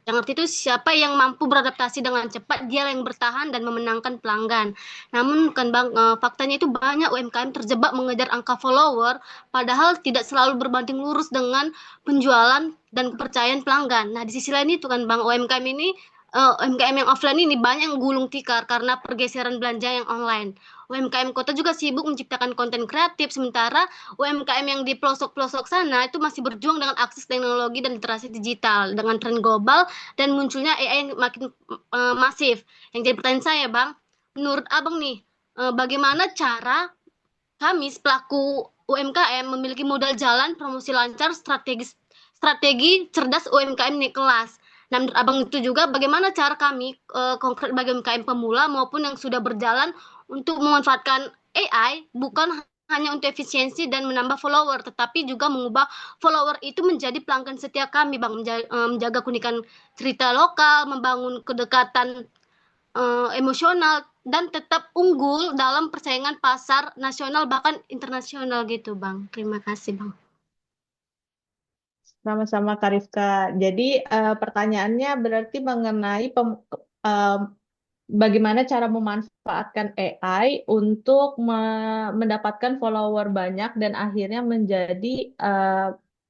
Yang arti itu siapa yang mampu beradaptasi dengan cepat, dia yang bertahan dan memenangkan pelanggan. Namun kan Bang, faktanya itu banyak UMKM terjebak mengejar angka follower, padahal tidak selalu berbanding lurus dengan penjualan dan kepercayaan pelanggan. Nah, di sisi lain itu kan Bang, UMKM yang offline ini banyak yang gulung tikar karena pergeseran belanja yang online. UMKM kota juga sibuk menciptakan konten kreatif, sementara UMKM yang di pelosok-pelosok sana itu masih berjuang dengan akses teknologi dan literasi digital dengan tren global dan munculnya AI yang makin masif. Yang jadi pertanyaan saya, Bang, menurut Abang nih, bagaimana cara kami pelaku UMKM memiliki modal jalan, promosi lancar, strategi cerdas UMKM naik kelas? Nah, menurut Abang itu juga bagaimana cara kami konkret bagi UMKM pemula maupun yang sudah berjalan untuk memanfaatkan AI bukan hanya untuk efisiensi dan menambah follower, tetapi juga mengubah follower itu menjadi pelanggan setia kami, Bang, menjaga keunikan cerita lokal, membangun kedekatan emosional, dan tetap unggul dalam persaingan pasar nasional bahkan internasional gitu, Bang. Terima kasih, Bang. Sama-sama Kak Rifka. Jadi pertanyaannya berarti mengenai bagaimana cara memanfaatkan AI untuk mendapatkan follower banyak dan akhirnya menjadi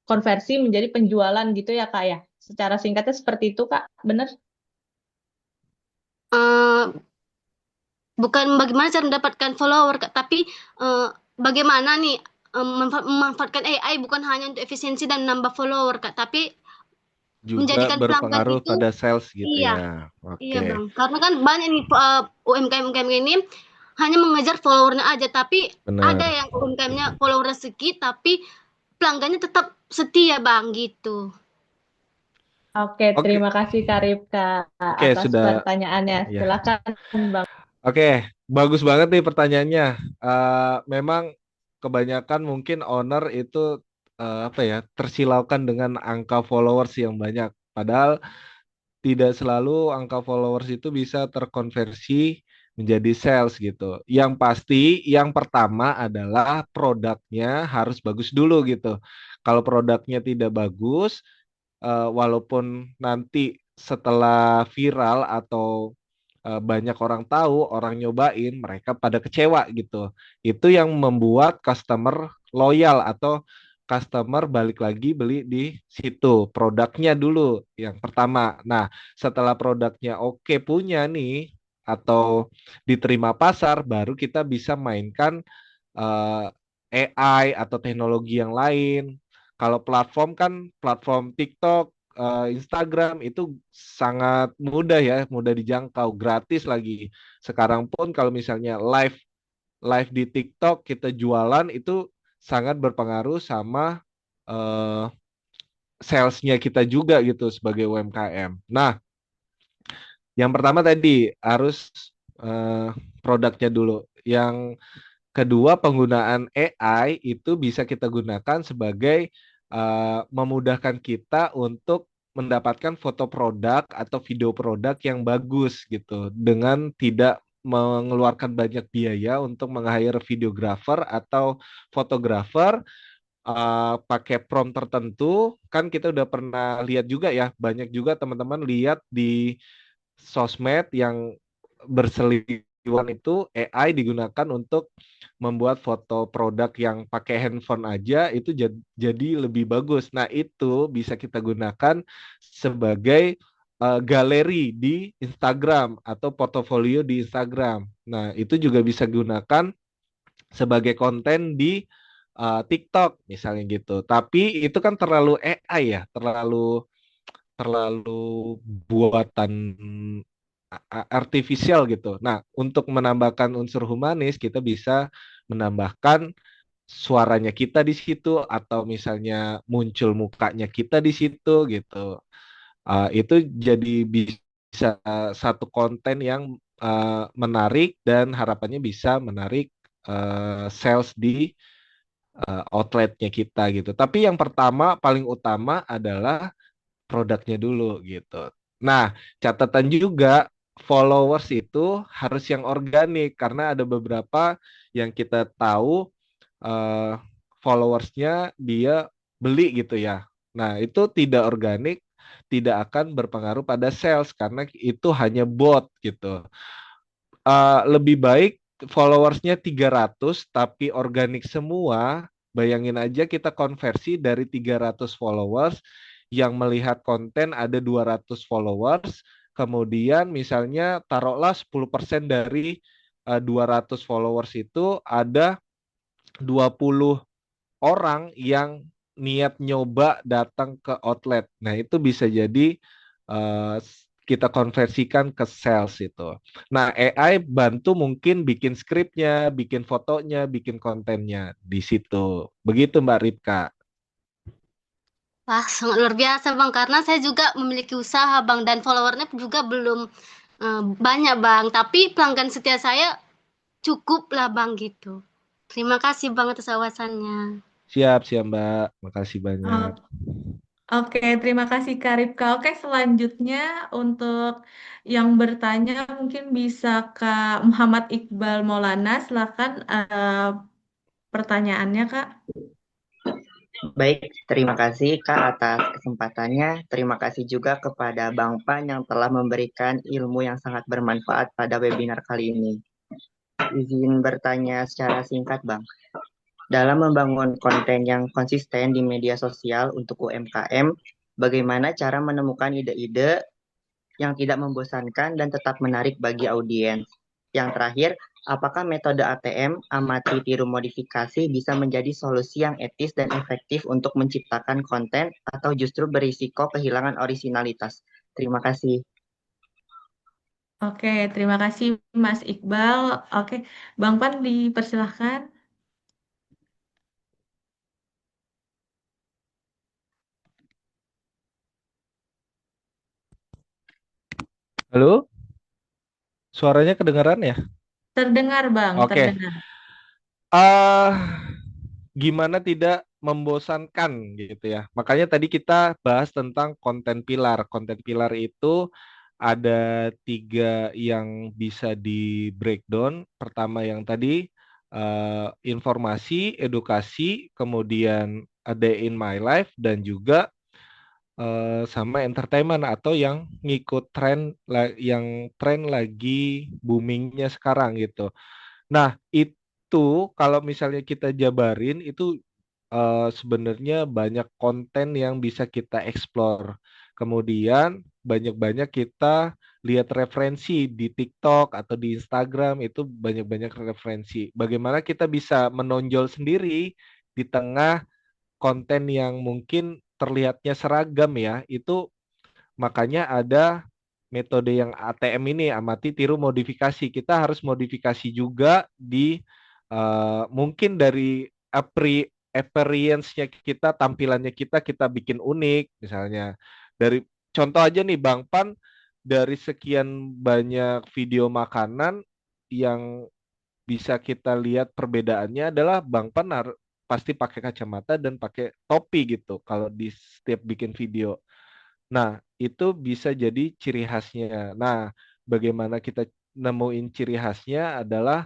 konversi menjadi penjualan gitu ya Kak ya. Secara singkatnya seperti itu Kak, benar? Eh, bukan bagaimana cara mendapatkan follower, Kak, tapi bagaimana nih memanfaatkan AI bukan hanya untuk efisiensi dan nambah follower, Kak, tapi Juga menjadikan pelanggan berpengaruh itu pada sales gitu iya, ya. iya Oke. Bang. Karena kan banyak nih UMKM-UMKM ini hanya mengejar followernya aja, tapi ada Benar. yang UMKM-nya followernya sedikit, tapi pelanggannya tetap setia Bang, gitu. Oke, Oke. terima kasih Kak Rifka Oke, atas sudah pertanyaannya. ya. Silakan Bang. Oke, bagus banget nih pertanyaannya. Memang kebanyakan mungkin owner itu apa ya, tersilaukan dengan angka followers yang banyak. Padahal tidak selalu angka followers itu bisa terkonversi menjadi sales gitu. Yang pasti, yang pertama adalah produknya harus bagus dulu gitu. Kalau produknya tidak bagus, walaupun nanti setelah viral atau banyak orang tahu, orang nyobain, mereka pada kecewa gitu. Itu yang membuat customer loyal atau customer balik lagi beli di situ. Produknya dulu yang pertama. Nah, setelah produknya oke punya nih atau diterima pasar, baru kita bisa mainkan AI atau teknologi yang lain. Kalau platform kan platform TikTok, Instagram itu sangat mudah ya, mudah dijangkau, gratis lagi. Sekarang pun kalau misalnya live live di TikTok kita jualan itu sangat berpengaruh sama eh, salesnya kita juga gitu sebagai UMKM. Nah, yang pertama tadi harus produknya dulu. Yang kedua, penggunaan AI itu bisa kita gunakan sebagai memudahkan kita untuk mendapatkan foto produk atau video produk yang bagus gitu dengan tidak mengeluarkan banyak biaya untuk meng-hire videographer atau fotografer pakai prompt tertentu. Kan kita udah pernah lihat juga ya, banyak juga teman-teman lihat di sosmed yang berseliweran itu AI digunakan untuk membuat foto produk yang pakai handphone aja itu jadi lebih bagus. Nah, itu bisa kita gunakan sebagai galeri di Instagram atau portofolio di Instagram. Nah, itu juga bisa gunakan sebagai konten di TikTok misalnya gitu. Tapi itu kan terlalu AI ya, terlalu terlalu buatan artifisial gitu. Nah, untuk menambahkan unsur humanis, kita bisa menambahkan suaranya kita di situ atau misalnya muncul mukanya kita di situ gitu. Itu jadi bisa satu konten yang menarik dan harapannya bisa menarik sales di outletnya kita gitu. Tapi yang pertama paling utama adalah produknya dulu gitu. Nah, catatan juga followers itu harus yang organik karena ada beberapa yang kita tahu eh, followersnya dia beli gitu ya. Nah, itu tidak organik, tidak akan berpengaruh pada sales karena itu hanya bot gitu. Lebih baik followersnya 300 tapi organik semua. Bayangin aja kita konversi dari 300 followers yang melihat konten ada 200 followers, kemudian misalnya taruhlah 10% dari 200 followers itu ada 20 orang yang niat nyoba datang ke outlet. Nah, itu bisa jadi eh, kita konversikan ke sales itu. Nah, AI bantu mungkin bikin skripnya, bikin fotonya, bikin kontennya di situ. Begitu Mbak Ripka. Wah, sangat luar biasa Bang, karena saya juga memiliki usaha Bang, dan followernya juga belum banyak Bang, tapi pelanggan setia saya cukup lah Bang gitu. Terima kasih Bang atas wawasannya. Siap, siap Mbak. Makasih banyak. Oke, terima kasih Kak Rifka. Oke, selanjutnya untuk yang bertanya mungkin bisa Kak Muhammad Iqbal Maulana. Silakan pertanyaannya Kak. Baik, terima kasih Kak atas kesempatannya. Terima kasih juga kepada Bang Pan yang telah memberikan ilmu yang sangat bermanfaat pada webinar kali ini. Izin bertanya secara singkat, Bang. Dalam membangun konten yang konsisten di media sosial untuk UMKM, bagaimana cara menemukan ide-ide yang tidak membosankan dan tetap menarik bagi audiens? Yang terakhir, apakah metode ATM, amati tiru modifikasi, bisa menjadi solusi yang etis dan efektif untuk menciptakan konten atau justru berisiko kehilangan orisinalitas? Terima kasih. Oke, terima kasih Mas Iqbal. Oke, Bang Pan dipersilahkan. Halo, suaranya kedengaran ya? Terdengar Bang, Oke. terdengar. Ah, gimana tidak membosankan gitu ya. Makanya tadi kita bahas tentang konten pilar. Konten pilar itu ada 3 yang bisa di breakdown. Pertama yang tadi informasi, edukasi, kemudian a day in my life, dan juga sama entertainment atau yang ngikut yang tren lagi boomingnya sekarang gitu. Nah, itu kalau misalnya kita jabarin itu sebenarnya banyak konten yang bisa kita explore. Kemudian banyak-banyak kita lihat referensi di TikTok atau di Instagram, itu banyak-banyak referensi. Bagaimana kita bisa menonjol sendiri di tengah konten yang mungkin terlihatnya seragam ya, itu makanya ada metode yang ATM ini, amati, tiru, modifikasi. Kita harus modifikasi juga di mungkin dari appearance-nya kita, tampilannya kita bikin unik. Misalnya dari contoh aja nih Bang Pan, dari sekian banyak video makanan yang bisa kita lihat perbedaannya adalah Bang Pan pasti pakai kacamata dan pakai topi gitu kalau di setiap bikin video. Nah, itu bisa jadi ciri khasnya. Nah, bagaimana kita nemuin ciri khasnya adalah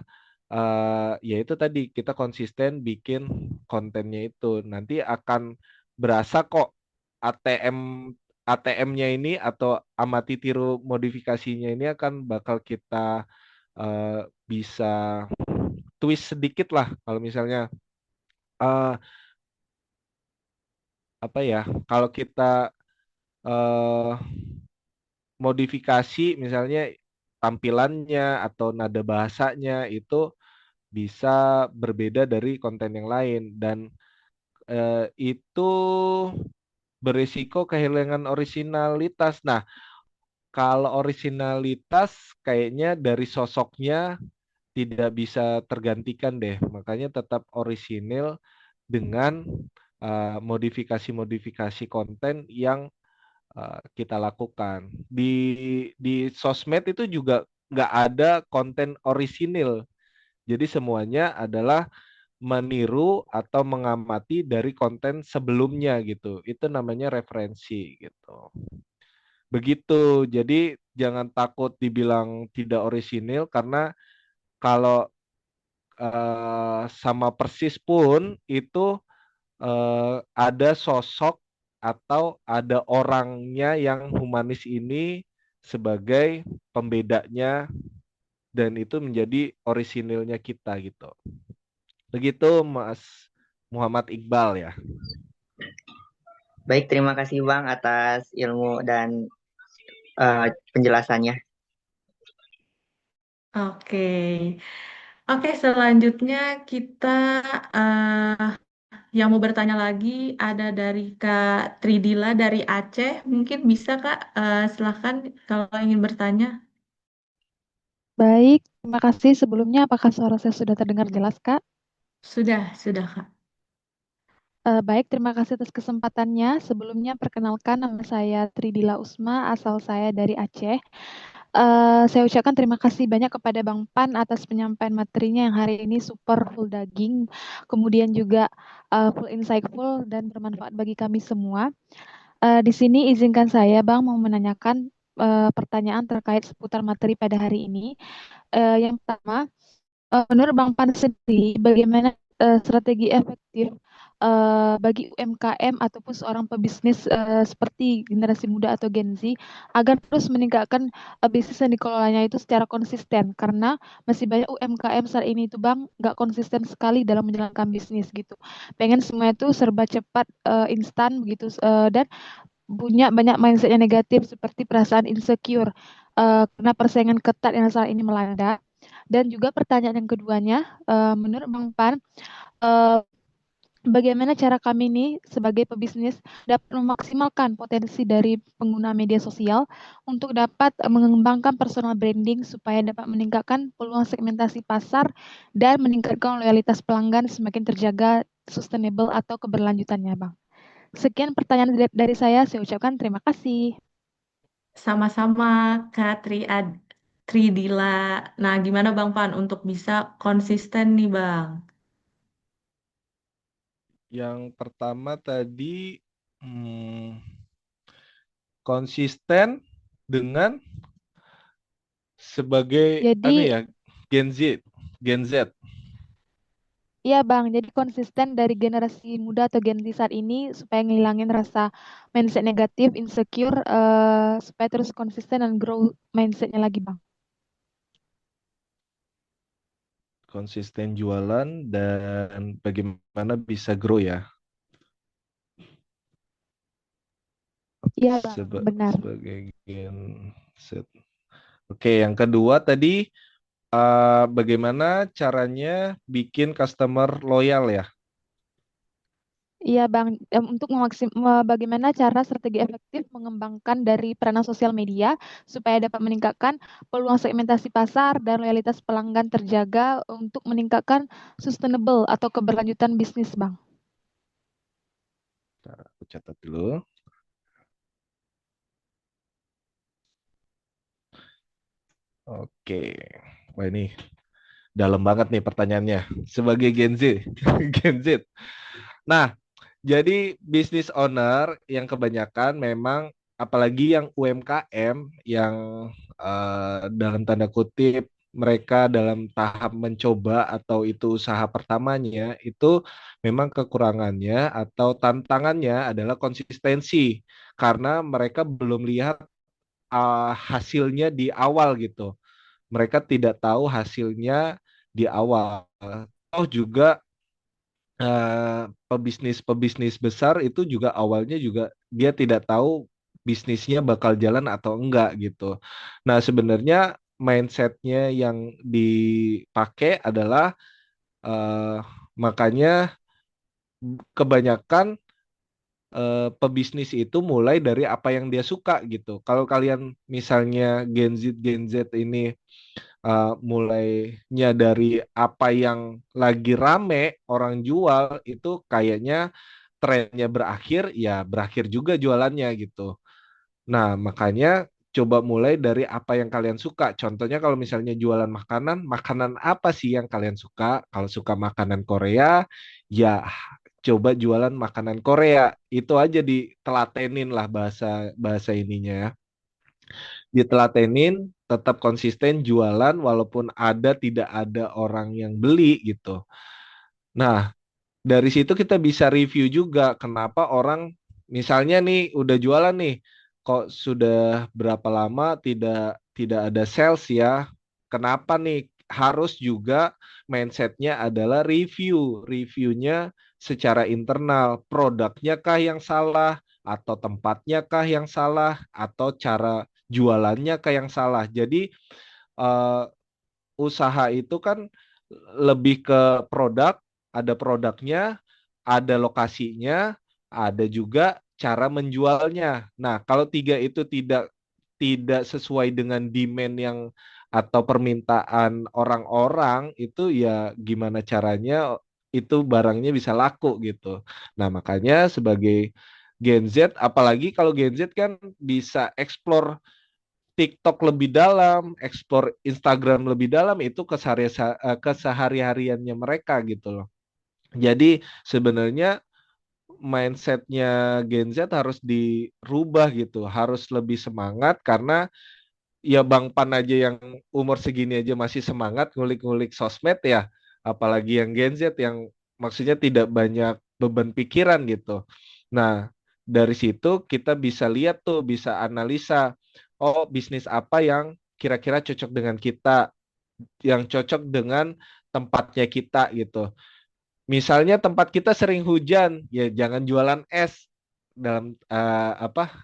yaitu tadi kita konsisten bikin kontennya itu. Nanti akan berasa kok ATM ATM-nya ini atau amati tiru modifikasinya ini akan bakal kita bisa twist sedikit lah kalau misalnya eh apa ya, kalau kita eh modifikasi misalnya tampilannya atau nada bahasanya itu bisa berbeda dari konten yang lain, dan itu berisiko kehilangan orisinalitas. Nah, kalau orisinalitas kayaknya dari sosoknya tidak bisa tergantikan deh. Makanya tetap orisinil dengan modifikasi-modifikasi konten yang kita lakukan. Di sosmed itu juga nggak ada konten orisinil. Jadi semuanya adalah meniru atau mengamati dari konten sebelumnya gitu. Itu namanya referensi gitu. Begitu. Jadi jangan takut dibilang tidak orisinil, karena kalau sama persis pun itu ada sosok atau ada orangnya yang humanis ini sebagai pembedanya, dan itu menjadi orisinilnya kita gitu. Begitu Mas Muhammad Iqbal ya. Baik, terima kasih Bang atas ilmu dan penjelasannya. Oke. Oke, selanjutnya kita yang mau bertanya lagi ada dari Kak Tridila dari Aceh. Mungkin bisa Kak, silahkan kalau ingin bertanya. Baik, terima kasih sebelumnya. Apakah suara saya sudah terdengar jelas, Kak? Sudah Kak. Baik, terima kasih atas kesempatannya. Sebelumnya perkenalkan, nama saya Tridila Usma, asal saya dari Aceh. Saya ucapkan terima kasih banyak kepada Bang Pan atas penyampaian materinya yang hari ini super full daging, kemudian juga full insightful dan bermanfaat bagi kami semua. Di sini izinkan saya Bang mau menanyakan pertanyaan terkait seputar materi pada hari ini. Yang pertama, menurut Bang Pan sendiri, bagaimana strategi efektif bagi UMKM ataupun seorang pebisnis seperti generasi muda atau Gen Z agar terus meningkatkan bisnis yang dikelolanya itu secara konsisten karena masih banyak UMKM saat ini itu Bang nggak konsisten sekali dalam menjalankan bisnis gitu. Pengen semua itu serba cepat, instan begitu dan punya banyak mindset yang negatif seperti perasaan insecure karena persaingan ketat yang saat ini melanda. Dan juga pertanyaan yang keduanya, menurut Bang Pan, bagaimana cara kami nih sebagai pebisnis dapat memaksimalkan potensi dari pengguna media sosial untuk dapat mengembangkan personal branding supaya dapat meningkatkan peluang segmentasi pasar dan meningkatkan loyalitas pelanggan semakin terjaga sustainable atau keberlanjutannya, Bang. Sekian pertanyaan dari saya ucapkan terima kasih. Sama-sama Kak Tridila. Nah, gimana Bang Pan untuk bisa konsisten nih Bang? Yang pertama tadi konsisten dengan sebagai Jadi Gen Z. Iya Bang, jadi konsisten dari generasi muda atau Gen Z saat ini supaya ngilangin rasa mindset negatif, insecure, supaya terus konsisten dan grow mindsetnya lagi Bang. Konsisten jualan dan bagaimana bisa grow ya. Iya Bang, benar. Sebagai Gen Z. Oke, yang kedua tadi bagaimana caranya bikin customer loyal ya? Iya Bang, untuk bagaimana cara strategi efektif mengembangkan dari peranan sosial media supaya dapat meningkatkan peluang segmentasi pasar dan loyalitas pelanggan terjaga untuk meningkatkan sustainable atau keberlanjutan bisnis Bang. Aku catat dulu. Oke, wah ini dalam banget nih pertanyaannya. Sebagai Gen Z, Gen Z. Nah, jadi business owner yang kebanyakan memang, apalagi yang UMKM yang dalam tanda kutip mereka dalam tahap mencoba atau itu usaha pertamanya, itu memang kekurangannya atau tantangannya adalah konsistensi karena mereka belum lihat hasilnya di awal gitu. Mereka tidak tahu hasilnya di awal. Atau juga pebisnis besar itu juga awalnya juga dia tidak tahu bisnisnya bakal jalan atau enggak gitu. Nah, sebenarnya mindsetnya yang dipakai adalah makanya kebanyakan pebisnis itu mulai dari apa yang dia suka gitu. Kalau kalian misalnya Gen Z ini mulainya dari apa yang lagi rame orang jual, itu kayaknya trennya berakhir, ya berakhir juga jualannya gitu. Nah, makanya coba mulai dari apa yang kalian suka. Contohnya kalau misalnya jualan makanan, makanan apa sih yang kalian suka? Kalau suka makanan Korea, ya coba jualan makanan Korea. Itu aja ditelatenin lah bahasa bahasa ininya ya. Ditelatenin, tetap konsisten jualan walaupun tidak ada orang yang beli gitu. Nah, dari situ kita bisa review juga kenapa orang misalnya nih udah jualan nih, kok sudah berapa lama tidak ada sales ya. Kenapa nih? Harus juga mindsetnya adalah reviewnya secara internal, produknya kah yang salah, atau tempatnya kah yang salah, atau cara jualannya kah yang salah. Jadi usaha itu kan lebih ke produk, ada produknya, ada lokasinya, ada juga cara menjualnya. Nah, kalau tiga itu tidak sesuai dengan demand yang atau permintaan orang-orang, itu ya gimana caranya itu barangnya bisa laku gitu. Nah, makanya sebagai Gen Z, apalagi kalau Gen Z kan bisa explore TikTok lebih dalam, explore Instagram lebih dalam, itu kesehari-hariannya mereka gitu loh. Jadi sebenarnya mindsetnya Gen Z harus dirubah gitu, harus lebih semangat karena ya Bang Pan aja yang umur segini aja masih semangat ngulik-ngulik sosmed ya, apalagi yang Gen Z yang maksudnya tidak banyak beban pikiran gitu. Nah, dari situ kita bisa lihat tuh, bisa analisa, oh bisnis apa yang kira-kira cocok dengan kita, yang cocok dengan tempatnya kita gitu. Misalnya tempat kita sering hujan, ya jangan jualan es dalam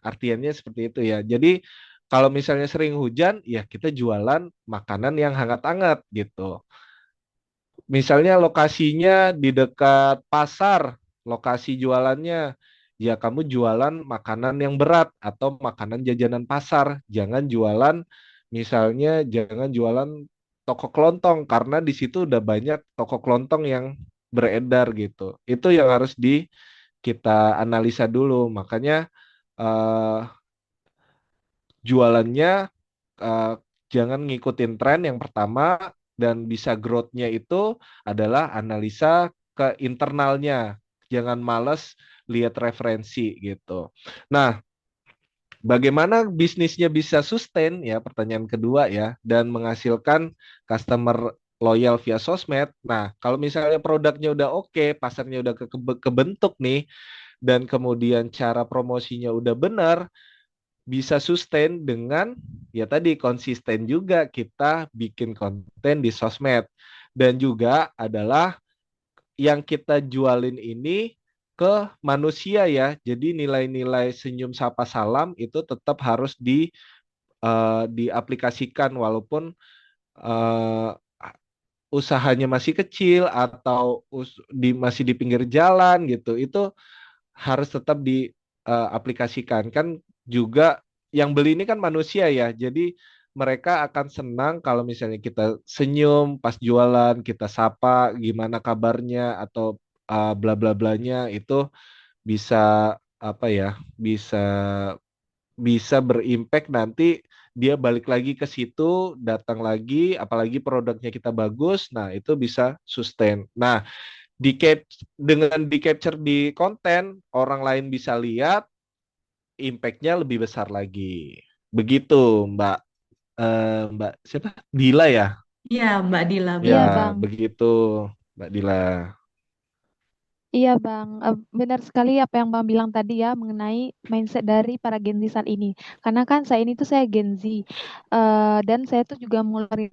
artiannya seperti itu ya. Jadi kalau misalnya sering hujan, ya kita jualan makanan yang hangat-hangat gitu. Misalnya lokasinya di dekat pasar, lokasi jualannya, ya kamu jualan makanan yang berat atau makanan jajanan pasar. Jangan jualan toko kelontong karena di situ udah banyak toko kelontong yang beredar gitu. Itu yang harus kita analisa dulu. Makanya eh, jualannya eh, jangan ngikutin tren yang pertama, dan bisa growth-nya itu adalah analisa ke internalnya. Jangan males lihat referensi gitu. Nah, bagaimana bisnisnya bisa sustain ya, pertanyaan kedua ya, dan menghasilkan customer loyal via sosmed. Nah, kalau misalnya produknya udah oke, pasarnya udah kebentuk nih, dan kemudian cara promosinya udah benar, bisa sustain dengan ya tadi konsisten juga kita bikin konten di sosmed, dan juga adalah yang kita jualin ini ke manusia ya. Jadi nilai-nilai senyum sapa salam itu tetap harus diaplikasikan walaupun eh, usahanya masih kecil atau masih di pinggir jalan gitu. Itu harus tetap diaplikasikan. Kan juga yang beli ini kan manusia ya. Jadi mereka akan senang kalau misalnya kita senyum pas jualan, kita sapa gimana kabarnya atau bla bla blanya, itu bisa apa ya? Bisa bisa berimpact nanti dia balik lagi ke situ, datang lagi, apalagi produknya kita bagus, nah itu bisa sustain. Nah, dengan di capture di konten, orang lain bisa lihat, impact-nya lebih besar lagi. Begitu, Mbak siapa? Dila ya? Iya, Mbak Dila, Ya, Iya, benar. Bang. begitu, Mbak Dila. Iya, Bang. Benar sekali apa yang Bang bilang tadi ya mengenai mindset dari para Gen Z saat ini. Karena kan saya Gen Z. Dan saya tuh juga mulai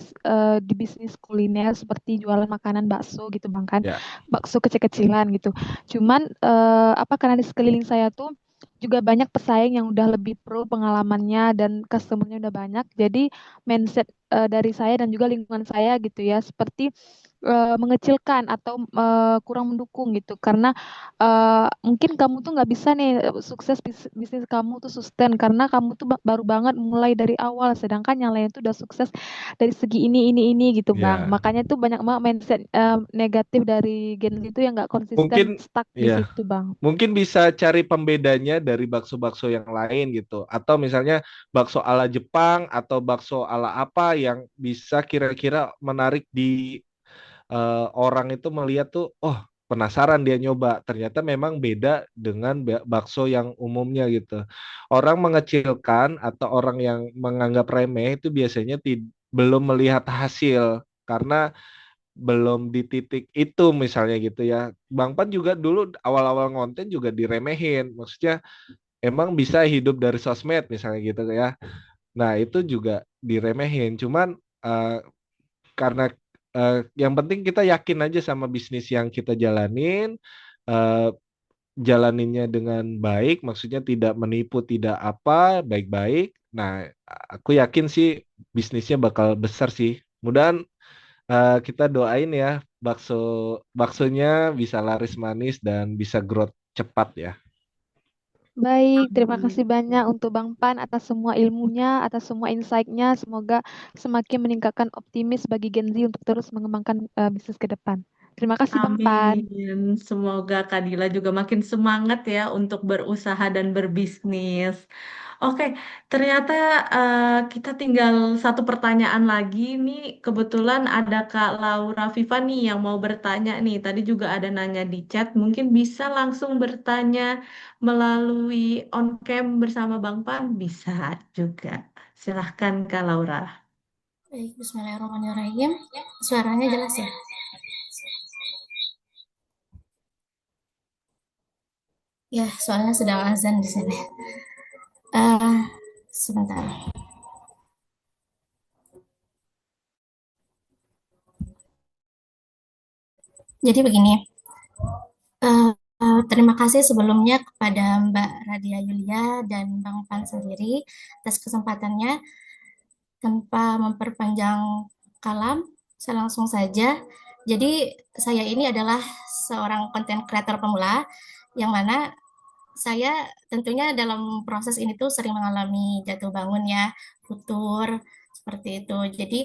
di bisnis kuliner seperti jualan makanan bakso gitu, Bang kan. Ya. Bakso kecil-kecilan gitu. Cuman karena di sekeliling saya tuh juga banyak pesaing yang udah lebih pro pengalamannya dan customernya udah banyak. Jadi mindset dari saya dan juga lingkungan saya gitu ya seperti mengecilkan atau kurang mendukung gitu karena mungkin kamu tuh nggak bisa nih sukses bisnis kamu tuh sustain karena kamu tuh baru banget mulai dari awal, sedangkan yang lain tuh udah sukses dari segi ini gitu, Bang. Ya. Makanya tuh banyak banget mindset negatif dari Gen Z itu yang nggak Mungkin konsisten, stuck di ya. situ, Bang. Mungkin bisa cari pembedanya dari bakso-bakso yang lain gitu. Atau misalnya bakso ala Jepang atau bakso ala apa yang bisa kira-kira menarik di orang itu melihat tuh, oh penasaran dia nyoba. Ternyata memang beda dengan bakso yang umumnya gitu. Orang mengecilkan atau orang yang menganggap remeh itu biasanya belum melihat hasil karena belum di titik itu misalnya gitu ya. Bang Pan juga dulu awal-awal ngonten juga diremehin. Maksudnya emang bisa hidup dari sosmed misalnya gitu ya. Nah, itu juga diremehin. Cuman karena yang penting kita yakin aja sama bisnis yang kita jalanin, eh, jalaninnya dengan baik, maksudnya tidak menipu, tidak apa, baik-baik. Nah, aku yakin sih bisnisnya bakal besar sih. Mudahan kita doain ya baksonya bisa laris manis dan bisa growth cepat ya. Baik, terima kasih banyak untuk Bang Pan atas semua ilmunya, atas semua insight-nya. Semoga semakin meningkatkan optimis bagi Gen Z untuk terus mengembangkan bisnis ke depan. Terima kasih Bang Pan. Amin. Semoga Kak Dila juga makin semangat ya untuk berusaha dan berbisnis. Oke, ternyata kita tinggal satu pertanyaan lagi nih. Kebetulan ada Kak Laura Viva nih yang mau bertanya nih. Tadi juga ada nanya di chat. Mungkin bisa langsung bertanya melalui on cam bersama Bang Pan. Bisa juga. Silahkan Kak Laura. Baik, bismillahirrahmanirrahim. Suaranya jelas ya? Ya, soalnya sedang azan di sini. Eh, Sebentar. Jadi begini, eh, terima kasih sebelumnya kepada Mbak Radia Yulia dan Bang Pan sendiri atas kesempatannya. Tanpa memperpanjang kalam, saya langsung saja. Jadi saya ini adalah seorang konten kreator pemula yang mana saya tentunya dalam proses ini tuh sering mengalami jatuh bangun ya, futur seperti itu. Jadi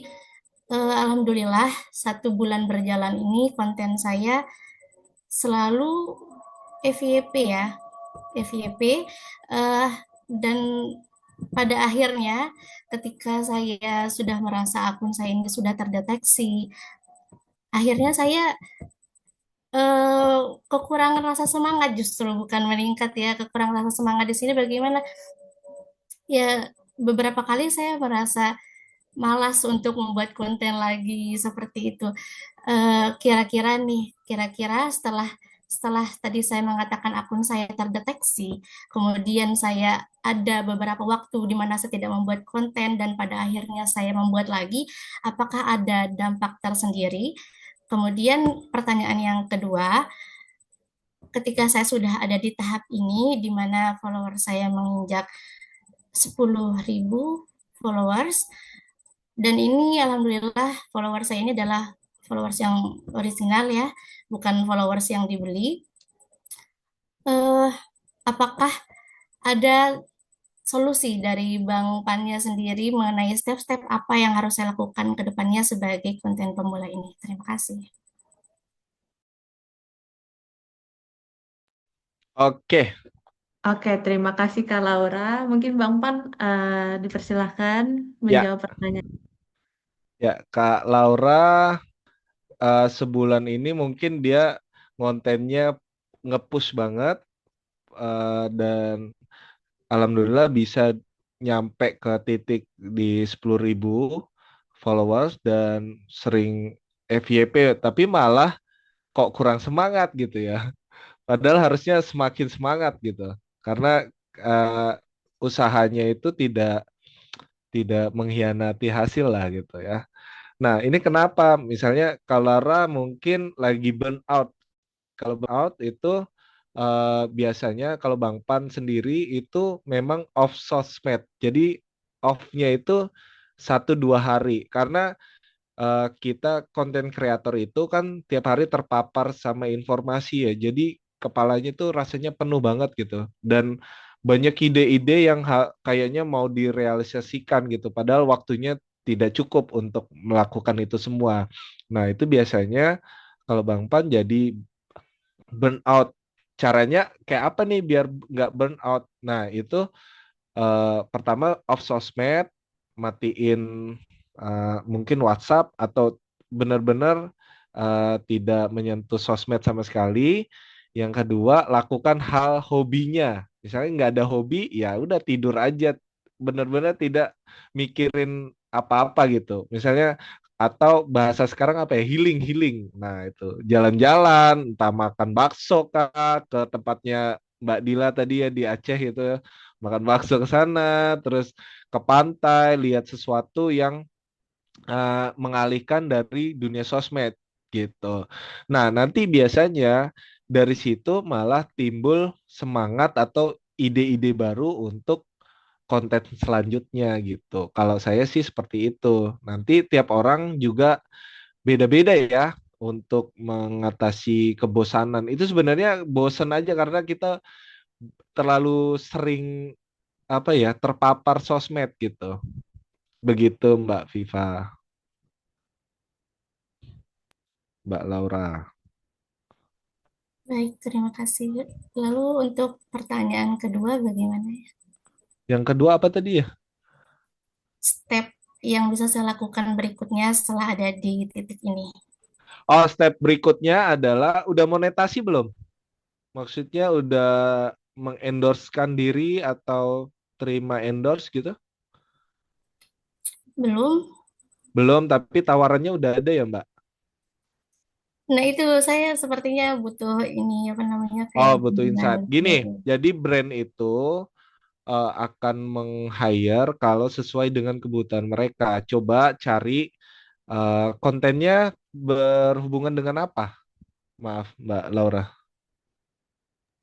alhamdulillah 1 bulan berjalan ini konten saya selalu FYP ya, FYP, dan pada akhirnya ketika saya sudah merasa akun saya ini sudah terdeteksi, akhirnya saya kekurangan rasa semangat, justru bukan meningkat ya, kekurangan rasa semangat di sini bagaimana? Ya, beberapa kali saya merasa malas untuk membuat konten lagi seperti itu. Kira-kira nih, kira-kira setelah setelah tadi saya mengatakan akun saya terdeteksi, kemudian saya ada beberapa waktu di mana saya tidak membuat konten dan pada akhirnya saya membuat lagi, apakah ada dampak tersendiri? Kemudian pertanyaan yang kedua, ketika saya sudah ada di tahap ini, di mana follower saya menginjak 10.000 followers, dan ini alhamdulillah followers saya ini adalah followers yang original ya, bukan followers yang dibeli. Eh, Apakah ada solusi dari Bang Panya sendiri mengenai step-step apa yang harus saya lakukan ke depannya sebagai konten pemula ini? Terima kasih. Oke, Oke, terima kasih Kak Laura. Mungkin Bang Pan dipersilahkan ya, menjawab pertanyaan. ya Kak Laura sebulan ini mungkin dia kontennya nge-push banget dan alhamdulillah bisa nyampe ke titik di 10.000 followers dan sering FYP, tapi malah kok kurang semangat gitu ya. Padahal harusnya semakin semangat gitu. Karena eh, usahanya itu tidak mengkhianati hasil lah gitu ya. Nah, ini kenapa? Misalnya Kalara mungkin lagi burn out. Kalau burn out itu biasanya kalau Bang Pan sendiri itu memang off sosmed. Jadi off-nya itu 1-2 hari. Karena kita konten kreator itu kan tiap hari terpapar sama informasi ya. Jadi kepalanya tuh rasanya penuh banget gitu. Dan banyak ide-ide yang kayaknya mau direalisasikan gitu. Padahal waktunya tidak cukup untuk melakukan itu semua. Nah, itu biasanya kalau Bang Pan jadi burnout. Caranya kayak apa nih biar nggak burnout? Nah, itu pertama off sosmed, matiin mungkin WhatsApp atau benar-benar tidak menyentuh sosmed sama sekali. Yang kedua, lakukan hal hobinya. Misalnya nggak ada hobi, ya udah tidur aja. Benar-benar tidak mikirin apa-apa gitu. Misalnya atau bahasa sekarang apa ya, healing healing. Nah itu jalan-jalan, entah makan bakso kah ke tempatnya Mbak Dila tadi ya di Aceh itu ya, makan bakso ke sana, terus ke pantai, lihat sesuatu yang mengalihkan dari dunia sosmed gitu. Nah, nanti biasanya dari situ malah timbul semangat atau ide-ide baru untuk konten selanjutnya gitu. Kalau saya sih seperti itu. Nanti tiap orang juga beda-beda ya untuk mengatasi kebosanan. Itu sebenarnya bosan aja karena kita terlalu sering apa ya terpapar sosmed gitu. Begitu Mbak Viva, Mbak Laura. Baik, terima kasih. Lalu untuk pertanyaan kedua bagaimana ya? Yang kedua apa tadi ya? Step yang bisa saya lakukan berikutnya setelah ada di titik ini. Oh, step berikutnya adalah udah monetasi belum? Maksudnya udah mengendorsekan diri atau terima endorse gitu? Belum. Belum, tapi tawarannya udah ada ya, Mbak? Nah, itu saya sepertinya butuh ini apa namanya Oh, kayak butuh bimbingan insight. Gini, gitu. jadi brand itu akan meng-hire kalau sesuai dengan kebutuhan mereka. Coba cari kontennya berhubungan dengan apa? Maaf, Mbak Laura.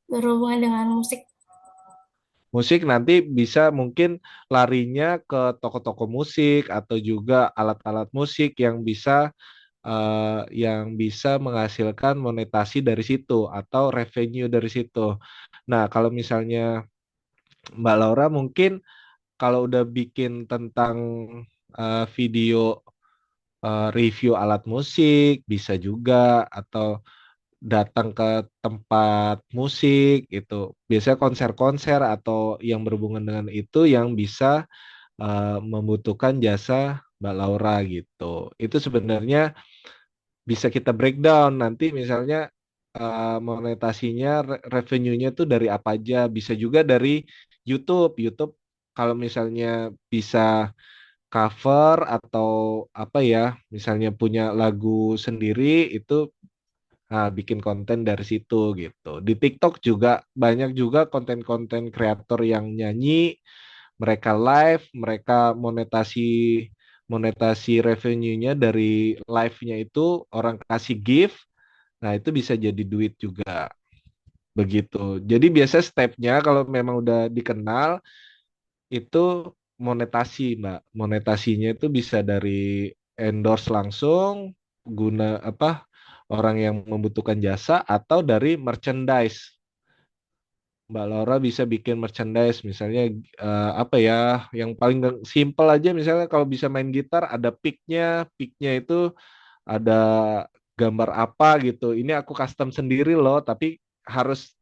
Berhubungan dengan musik. Musik nanti bisa mungkin larinya ke toko-toko musik atau juga alat-alat musik yang bisa menghasilkan monetasi dari situ atau revenue dari situ. Nah, kalau misalnya Mbak Laura mungkin kalau udah bikin tentang video review alat musik bisa juga atau datang ke tempat musik itu. Biasanya konser-konser atau yang berhubungan dengan itu yang bisa membutuhkan jasa Mbak Laura gitu. Itu sebenarnya bisa kita breakdown nanti misalnya monetasinya, revenue-nya tuh dari apa aja. Bisa juga dari YouTube. YouTube kalau misalnya bisa cover atau apa ya, misalnya punya lagu sendiri itu bikin konten dari situ gitu. Di TikTok juga banyak juga konten-konten kreator yang nyanyi, mereka live, mereka monetasi monetasi revenue-nya dari live-nya itu orang kasih gift, nah itu bisa jadi duit juga begitu. Jadi biasa stepnya kalau memang udah dikenal itu monetasi, Mbak. Monetasinya itu bisa dari endorse langsung guna apa orang yang membutuhkan jasa atau dari merchandise. Mbak Laura bisa bikin merchandise misalnya apa ya yang paling simple aja misalnya kalau bisa main gitar ada picknya itu ada gambar apa gitu. Ini aku custom sendiri loh, tapi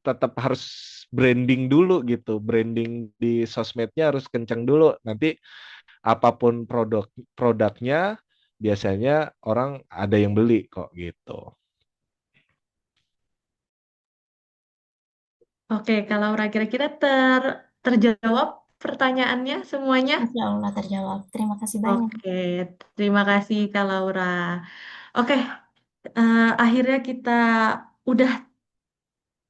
tetap harus branding dulu gitu. Branding di sosmednya harus kencang dulu. Nanti apapun produknya biasanya orang ada yang beli kok gitu. Oke, kalau kira-kira terjawab pertanyaannya semuanya? Insya Allah terjawab. Terima kasih banyak. Oke, terima kasih Kak Laura. Oke, akhirnya kita udah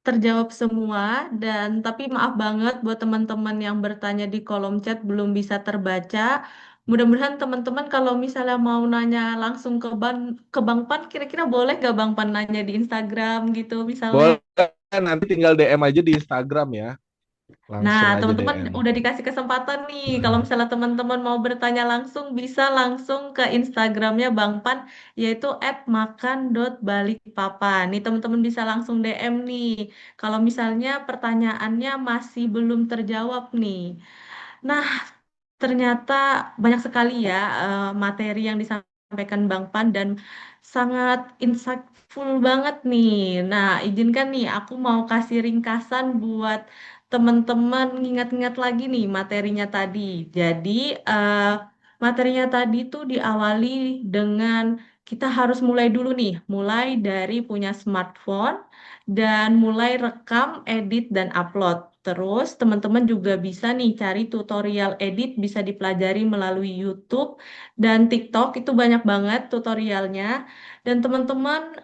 terjawab semua dan tapi maaf banget buat teman-teman yang bertanya di kolom chat belum bisa terbaca. Mudah-mudahan teman-teman kalau misalnya mau nanya langsung ke Bang Pan, kira-kira boleh gak Bang Pan nanya di Instagram gitu misalnya? Boleh, nanti tinggal DM aja di Instagram ya. Nah, Langsung aja teman-teman DM. udah dikasih kesempatan nih. Kalau misalnya teman-teman mau bertanya langsung, bisa langsung ke Instagramnya Bang Pan, yaitu @makan.balikpapan. Nih, teman-teman bisa langsung DM nih. Kalau misalnya pertanyaannya masih belum terjawab nih. Nah, ternyata banyak sekali ya materi yang disampaikan Bang Pan dan sangat insightful banget nih. Nah, izinkan nih aku mau kasih ringkasan buat teman-teman ngingat-ngingat lagi nih materinya tadi. Jadi, materinya tadi tuh diawali dengan kita harus mulai dulu nih, mulai dari punya smartphone dan mulai rekam, edit, dan upload. Terus teman-teman juga bisa nih cari tutorial edit bisa dipelajari melalui YouTube dan TikTok itu banyak banget tutorialnya. Dan teman-teman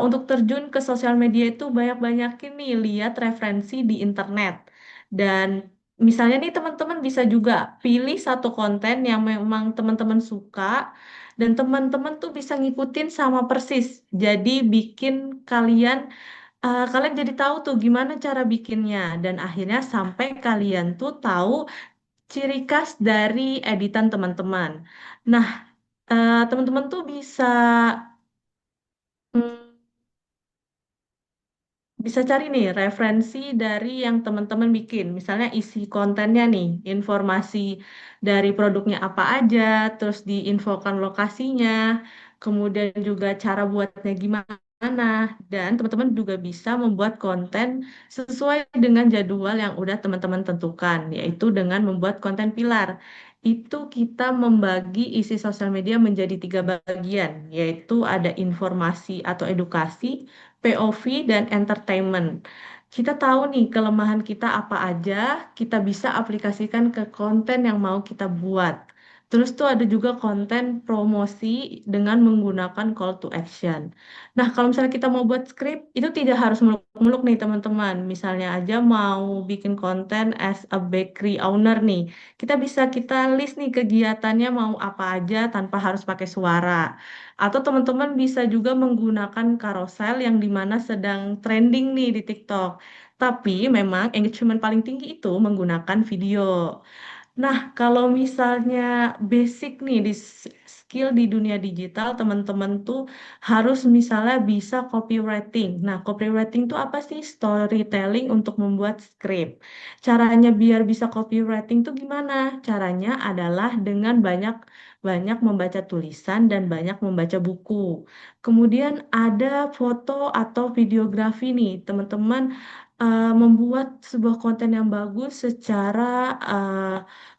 untuk terjun ke sosial media itu banyak-banyakin nih lihat referensi di internet. Dan misalnya nih teman-teman bisa juga pilih satu konten yang memang teman-teman suka dan teman-teman tuh bisa ngikutin sama persis. Jadi bikin kalian jadi tahu tuh gimana cara bikinnya dan akhirnya sampai kalian tuh tahu ciri khas dari editan teman-teman. Nah, teman-teman tuh mm, bisa cari nih referensi dari yang teman-teman bikin. Misalnya isi kontennya nih, informasi dari produknya apa aja, terus diinfokan lokasinya, kemudian juga cara buatnya gimana, dan teman-teman juga bisa membuat konten sesuai dengan jadwal yang udah teman-teman tentukan, yaitu dengan membuat konten pilar. Itu kita membagi isi sosial media menjadi 3 bagian, yaitu ada informasi atau edukasi, POV dan entertainment. Kita tahu nih kelemahan kita apa aja, kita bisa aplikasikan ke konten yang mau kita buat. Terus tuh ada juga konten promosi dengan menggunakan call to action. Nah, kalau misalnya kita mau buat skrip, itu tidak harus muluk-muluk nih teman-teman. Misalnya aja mau bikin konten as a bakery owner nih. Kita list nih kegiatannya mau apa aja tanpa harus pakai suara. Atau teman-teman bisa juga menggunakan carousel yang dimana sedang trending nih di TikTok. Tapi memang engagement paling tinggi itu menggunakan video. Nah, kalau misalnya basic nih di skill di dunia digital, teman-teman tuh harus misalnya bisa copywriting. Nah, copywriting tuh apa sih? Storytelling untuk membuat skrip. Caranya biar bisa copywriting tuh gimana? Caranya adalah dengan banyak banyak membaca tulisan dan banyak membaca buku. Kemudian ada foto atau videografi nih, teman-teman membuat sebuah konten yang bagus secara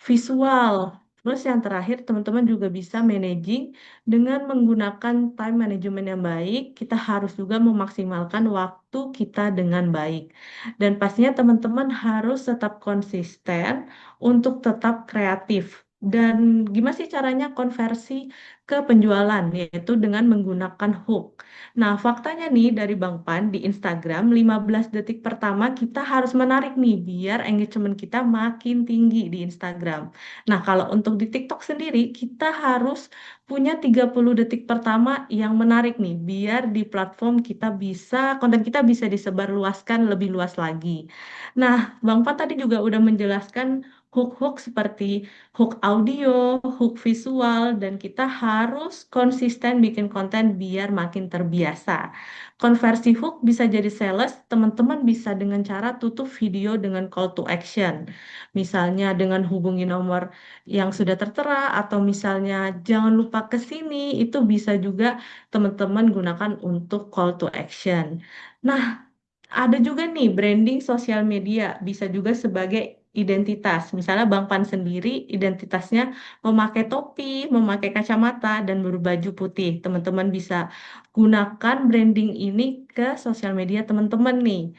visual. Terus yang terakhir, teman-teman juga bisa managing dengan menggunakan time management yang baik. Kita harus juga memaksimalkan waktu kita dengan baik. Dan pastinya teman-teman harus tetap konsisten untuk tetap kreatif. Dan gimana sih caranya konversi ke penjualan, yaitu dengan menggunakan hook. Nah, faktanya nih dari Bang Pan di Instagram, 15 detik pertama kita harus menarik nih biar engagement kita makin tinggi di Instagram. Nah, kalau untuk di TikTok sendiri, kita harus punya 30 detik pertama yang menarik nih biar di platform kita bisa, konten kita bisa disebarluaskan lebih luas lagi. Nah, Bang Pan tadi juga udah menjelaskan hook-hook seperti hook audio, hook visual, dan kita harus konsisten bikin konten biar makin terbiasa. Konversi hook bisa jadi sales, teman-teman bisa dengan cara tutup video dengan call to action. Misalnya dengan hubungi nomor yang sudah tertera, atau misalnya jangan lupa ke sini, itu bisa juga teman-teman gunakan untuk call to action. Nah, ada juga nih branding sosial media bisa juga sebagai identitas. Misalnya Bang Pan sendiri identitasnya memakai topi, memakai kacamata dan berbaju putih. Teman-teman bisa gunakan branding ini ke sosial media teman-teman nih.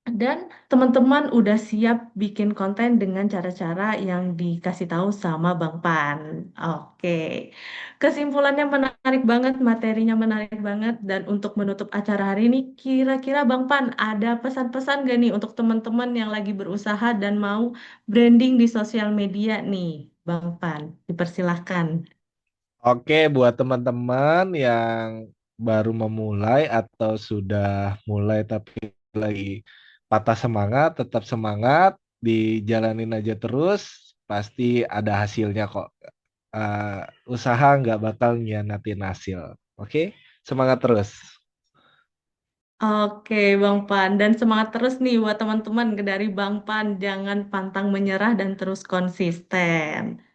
Dan teman-teman udah siap bikin konten dengan cara-cara yang dikasih tahu sama Bang Pan. Oke. Kesimpulannya menarik banget, materinya menarik banget. Dan untuk menutup acara hari ini, kira-kira Bang Pan ada pesan-pesan gak nih untuk teman-teman yang lagi berusaha dan mau branding di sosial media nih, Bang Pan? Dipersilahkan. Oke, buat teman-teman yang baru memulai atau sudah mulai tapi lagi patah semangat, tetap semangat, dijalanin aja terus, pasti ada hasilnya kok. Usaha nggak bakal nyianatin hasil. Oke, semangat terus. Oke, Bang Pan. Dan semangat terus nih buat teman-teman dari Bang Pan. Jangan pantang menyerah dan terus konsisten.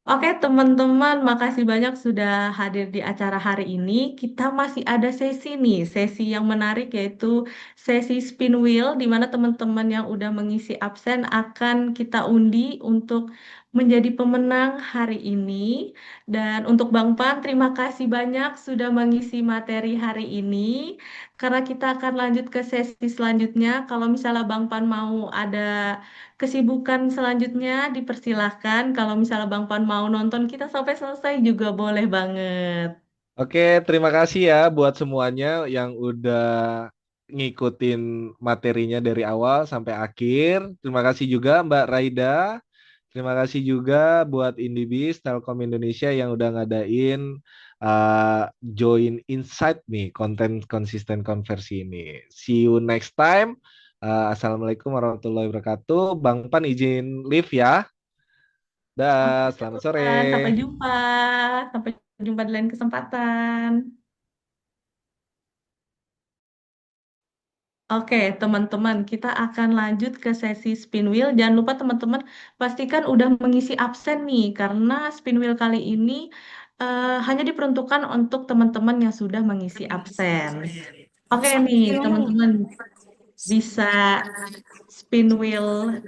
Oke, teman-teman, makasih banyak sudah hadir di acara hari ini. Kita masih ada sesi nih, sesi yang menarik yaitu sesi spin wheel, di mana teman-teman yang udah mengisi absen akan kita undi untuk menjadi pemenang hari ini. Dan untuk Bang Pan, terima kasih banyak sudah mengisi materi hari ini. Karena kita akan lanjut ke sesi selanjutnya. Kalau misalnya Bang Pan mau ada kesibukan selanjutnya dipersilahkan. Kalau misalnya Bang Pan mau nonton kita sampai selesai juga boleh banget. Oke, terima kasih ya buat semuanya yang udah ngikutin materinya dari awal sampai akhir. Terima kasih juga Mbak Raida. Terima kasih juga buat Indibis Telkom Indonesia yang udah ngadain Join Insight nih, konten konsisten konversi ini. See you next time. Assalamualaikum warahmatullahi wabarakatuh. Bang Pan izin live ya. Dah, Oke, selamat Bang sore. Pan. Sampai jumpa. Sampai jumpa di lain kesempatan. Oke, teman-teman, kita akan lanjut ke sesi spin wheel. Jangan lupa teman-teman pastikan udah mengisi absen nih, karena spin wheel kali ini hanya diperuntukkan untuk teman-teman yang sudah mengisi absen. Oke nih, teman-teman bisa spin wheel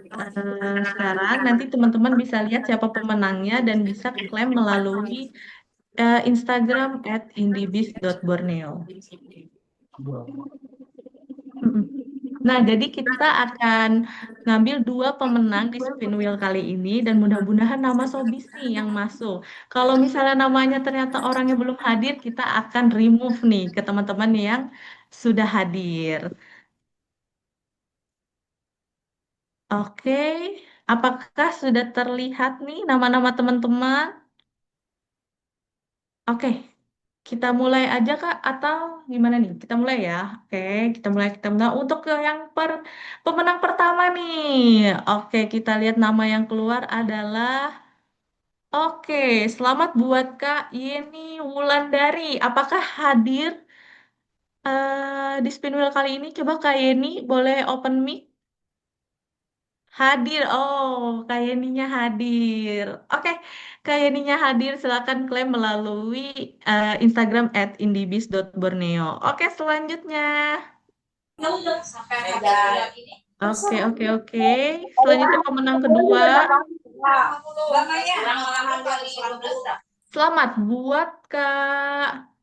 sekarang. Nanti teman-teman bisa lihat siapa pemenangnya dan bisa klaim melalui Instagram @indibis.borneo. Nah, jadi kita akan ngambil 2 pemenang di spin wheel kali ini dan mudah-mudahan nama Sobis nih yang masuk. Kalau misalnya namanya ternyata orangnya belum hadir, kita akan remove nih ke teman-teman yang sudah hadir. Oke, apakah sudah terlihat nih nama-nama teman-teman? Oke, kita mulai aja Kak atau gimana nih? Kita mulai ya. Oke, kita mulai untuk ke yang pemenang pertama nih. Oke, kita lihat nama yang keluar adalah Oke, selamat buat Kak Yeni Wulandari. Apakah hadir di spin wheel kali ini? Coba Kak Yeni boleh open mic? Hadir, oh, Kak Yeninya hadir. Oke, Kak Yeninya hadir, silakan klaim melalui Instagram @indibis.borneo. Oke, selanjutnya. Oke. Selanjutnya pemenang kedua. Selamat buat Kak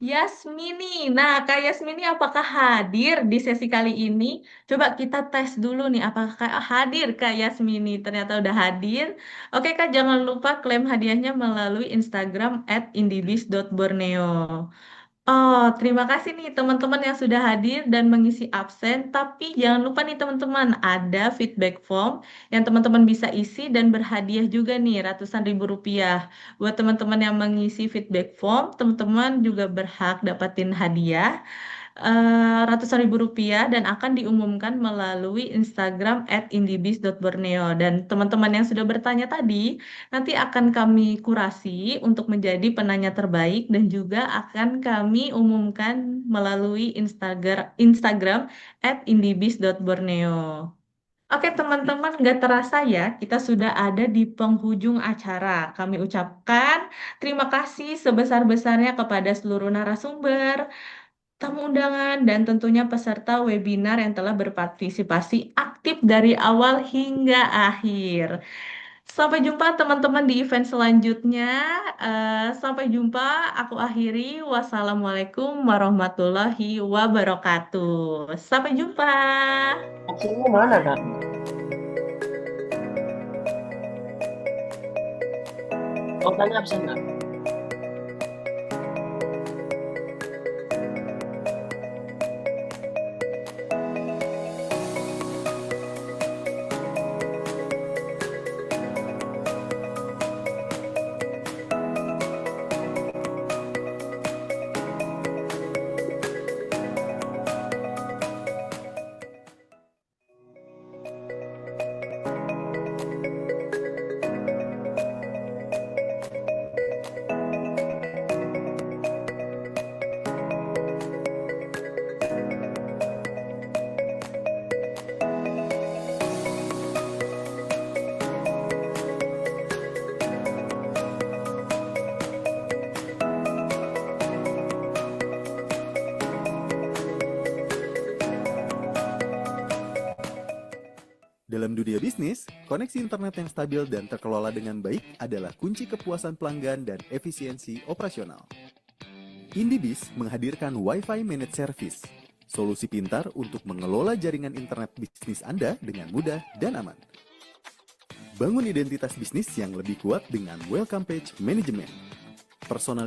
Yasmini. Nah, Kak Yasmini apakah hadir di sesi kali ini? Coba kita tes dulu nih, apakah hadir Kak Yasmini? Ternyata udah hadir. Oke Kak, jangan lupa klaim hadiahnya melalui Instagram @indibis.borneo. Oh, terima kasih nih teman-teman yang sudah hadir dan mengisi absen. Tapi jangan lupa nih teman-teman, ada feedback form yang teman-teman bisa isi dan berhadiah juga nih ratusan ribu rupiah. Buat teman-teman yang mengisi feedback form, teman-teman juga berhak dapatin hadiah ratusan ribu rupiah dan akan diumumkan melalui Instagram @indibis.borneo. Dan teman-teman yang sudah bertanya tadi, nanti akan kami kurasi untuk menjadi penanya terbaik dan juga akan kami umumkan melalui Instagram @indibis.borneo. Oke teman-teman, nggak terasa ya, kita sudah ada di penghujung acara. Kami ucapkan terima kasih sebesar-besarnya kepada seluruh narasumber, tamu undangan, dan tentunya peserta webinar yang telah berpartisipasi aktif dari awal hingga akhir. Sampai jumpa teman-teman di event selanjutnya. Sampai jumpa, aku akhiri. Wassalamualaikum warahmatullahi wabarakatuh. Sampai jumpa. Absennya mana, Kak? Oh, tanya absen, Kak. Dalam dunia bisnis, koneksi internet yang stabil dan terkelola dengan baik adalah kunci kepuasan pelanggan dan efisiensi operasional. Indibis menghadirkan Wi-Fi Managed Service, solusi pintar untuk mengelola jaringan internet bisnis Anda dengan mudah dan aman. Bangun identitas bisnis yang lebih kuat dengan Welcome Page Management. Personal